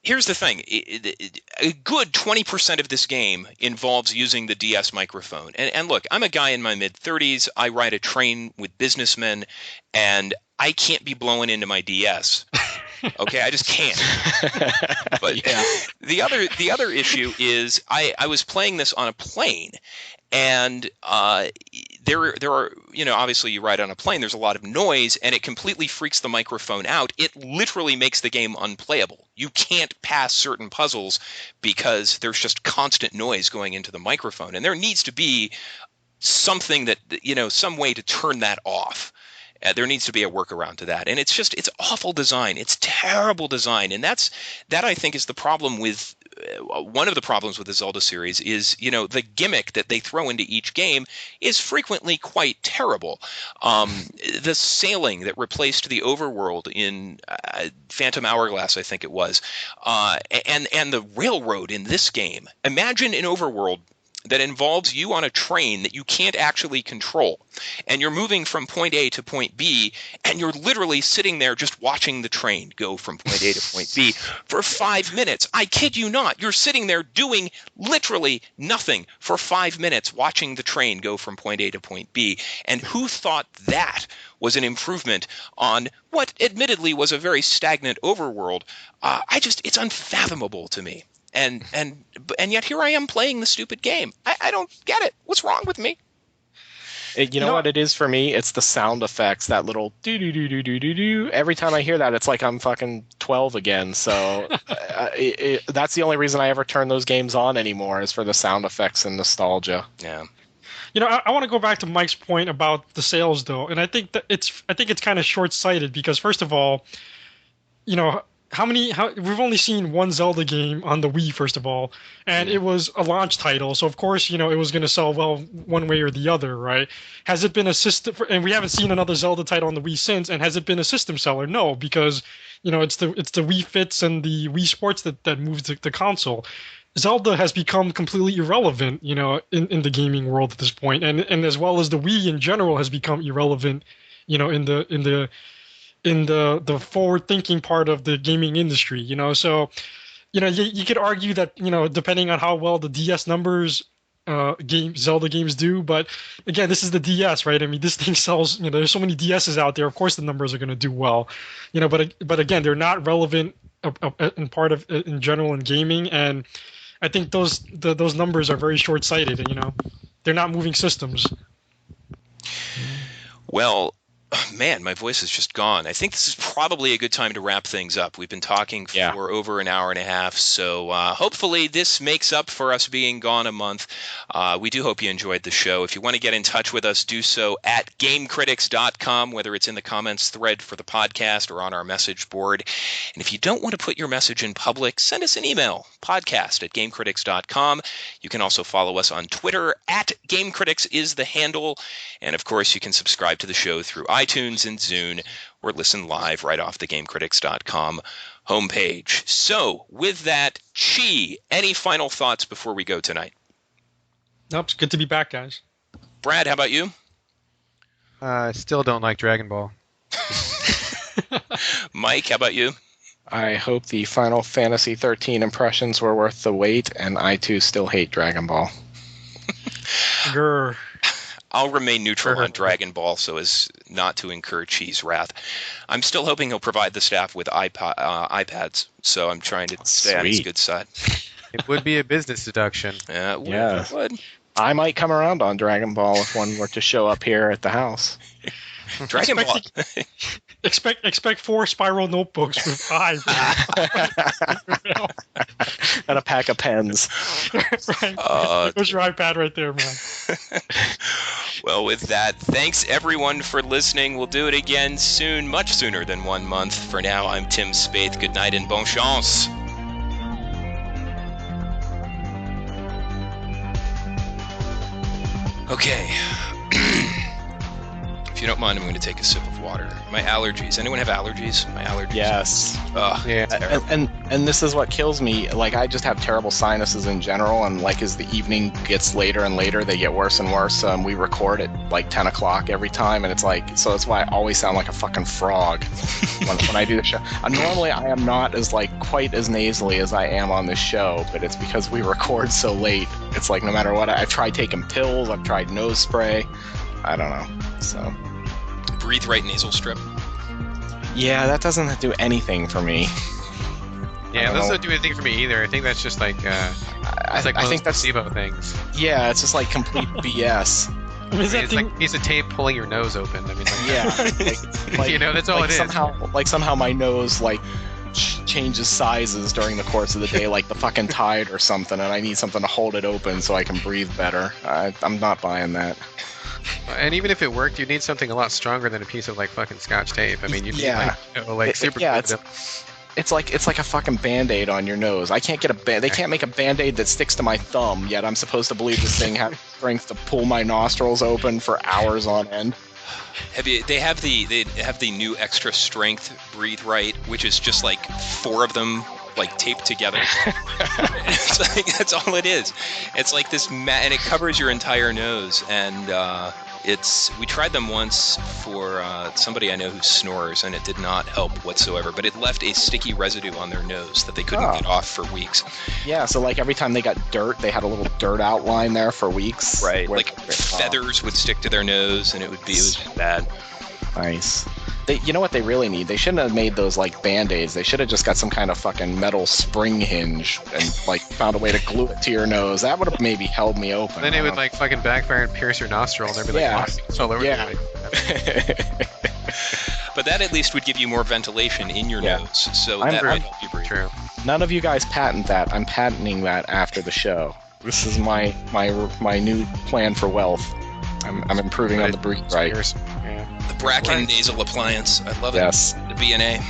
Here's the thing. A good 20% of this game involves using the DS microphone. And look, I'm a guy in my mid-30s. I ride a train with businessmen, and I can't be blowing into my DS. Okay, I just can't. But Yeah. the other issue is I was playing this on a plane, and there are, obviously you ride on a plane, there's a lot of noise, and it completely freaks the microphone out. It literally makes the game unplayable. You can't pass certain puzzles because there's just constant noise going into the microphone, and there needs to be something that, some way to turn that off. There needs to be a workaround to that. And it's awful design. It's terrible design. And that I think is the problem with one of the problems with the Zelda series is, the gimmick that they throw into each game is frequently quite terrible. The sailing that replaced the overworld in Phantom Hourglass, I think it was, and the railroad in this game. Imagine an overworld that involves you on a train that you can't actually control, and you're moving from point A to point B, and you're literally sitting there just watching the train go from point A to point B for 5 minutes. I kid you not. You're sitting there doing literally nothing for 5 minutes watching the train go from point A to point B. And who thought that was an improvement on what admittedly was a very stagnant overworld? It's unfathomable to me. And yet here I am playing the stupid game. I don't get it. What's wrong with me? You know what it is for me? It's the sound effects, that little do-do-do-do-do-do-do. Every time I hear that, it's like I'm fucking 12 again. So that's the only reason I ever turn those games on anymore, is for the sound effects and nostalgia. Yeah. I want to go back to Mike's point about the sales, though, and I think that it's kind of short-sighted because, first of all, we've only seen one Zelda game on the Wii, first of all, and it was a launch title, so of course, it was going to sell well one way or the other, right? Has it been a system, and we haven't seen another Zelda title on the Wii since, and has it been a system seller? No, because, it's the Wii Fits and the Wii Sports that moved the console. Zelda has become completely irrelevant, in the gaming world at this point, and as well as the Wii in general has become irrelevant, in the forward-thinking part of the gaming industry, so, you could argue that, depending on how well the DS numbers, Zelda games do, but again, this is the DS, right? I mean, this thing sells, there's so many DSs out there, of course the numbers are going to do well, but again, they're not relevant in general in gaming, and I think those numbers are very short-sighted, and, they're not moving systems. Well, man, my voice is just gone. I think this is probably a good time to wrap things up. We've been talking for over an hour and a half, so hopefully this makes up for us being gone a month. We do hope you enjoyed the show. If you want to get in touch with us, do so at GameCritics.com, whether it's in the comments thread for the podcast or on our message board. And if you don't want to put your message in public, send us an email, podcast@GameCritics.com. You can also follow us on Twitter, @GameCritics is the handle. And of course, you can subscribe to the show through iTunes and Zune, or listen live right off the GameCritics.com homepage. So, with that, Chi, any final thoughts before we go tonight? Nope, it's good to be back, guys. Brad, how about you? Still don't like Dragon Ball. Mike, how about you? I hope the Final Fantasy 13 impressions were worth the wait, and I too still hate Dragon Ball. Grr. I'll remain neutral on Dragon Ball so as not to incur Chi's wrath. I'm still hoping he'll provide the staff with iPads, so I'm trying to stay on his good side. It would be a business deduction. Yeah, it would. I might come around on Dragon Ball if one were to show up here at the house. Dragon Ball. Expect 4 spiral notebooks with 5. And a pack of pens. Right. There's your iPad right there, man. Well, with that, thanks everyone for listening. We'll do it again soon, much sooner than 1 month. For now, I'm Tim Spaeth. Good night and bon chance. Okay. If you don't mind, I'm going to take a sip of water. My allergies. Anyone have allergies? My allergies. Yes. Ugh, Yeah. terrible. And this is what kills me. Like, I just have terrible sinuses in general, and like as the evening gets later and later, they get worse and worse. We record at like 10 o'clock every time, and it's like, so that's why I always sound like a fucking frog when I do the show. Normally, I am not as like quite as nasally as I am on this show, but it's because we record so late. It's like no matter what, I've tried taking pills, I've tried nose spray. I don't know. So. Breathe Right nasal strip. Yeah, that doesn't do anything for me. Yeah, it doesn't do anything for me either. I think that's just like I it's like think that's placebo things. Yeah, it's just like complete BS. I mean, is that It's thing, like a piece of tape pulling your nose open. I mean, like, Yeah, like, you know, that's all like it is. somehow my nose like changes sizes during the course of the day, like the fucking tide or something, and I need something to hold it open so I can breathe better. I'm not buying that. And even if it worked, you'd need something a lot stronger than a piece of like fucking Scotch tape. I mean, you'd need like super. Yeah, it's like a fucking Band-Aid on your nose. I can't get they can't make a Band-Aid that sticks to my thumb, yet I'm supposed to believe this thing has strength to pull my nostrils open for hours on end. They have the new extra strength Breathe Right, which is just like 4 of them like taped together. It's like, that's all it is. It's like this and it covers your entire nose, and we tried them once for somebody I know who snores, and it did not help whatsoever, but it left a sticky residue on their nose that they couldn't get off for weeks. Yeah, so like every time they got dirt, they had a little dirt outline there for weeks. Right, like feathers would stick to their nose, and it was just bad. Nice. You know what they really need? They shouldn't have made those like Band-Aids. They should have just got some kind of fucking metal spring hinge and like found a way to glue it to your nose. That would have maybe held me open. Then it would like fucking backfire and pierce your nostril, and there'd be like moss all over the place. But that at least would give you more ventilation in your nose, so that would help you breathe. True. None of you guys patent that. I'm patenting that after the show. This is my new plan for wealth. I'm improving on the Breathe Right. Yeah. The Bracken nasal appliance. I love it. Yes. The B&A.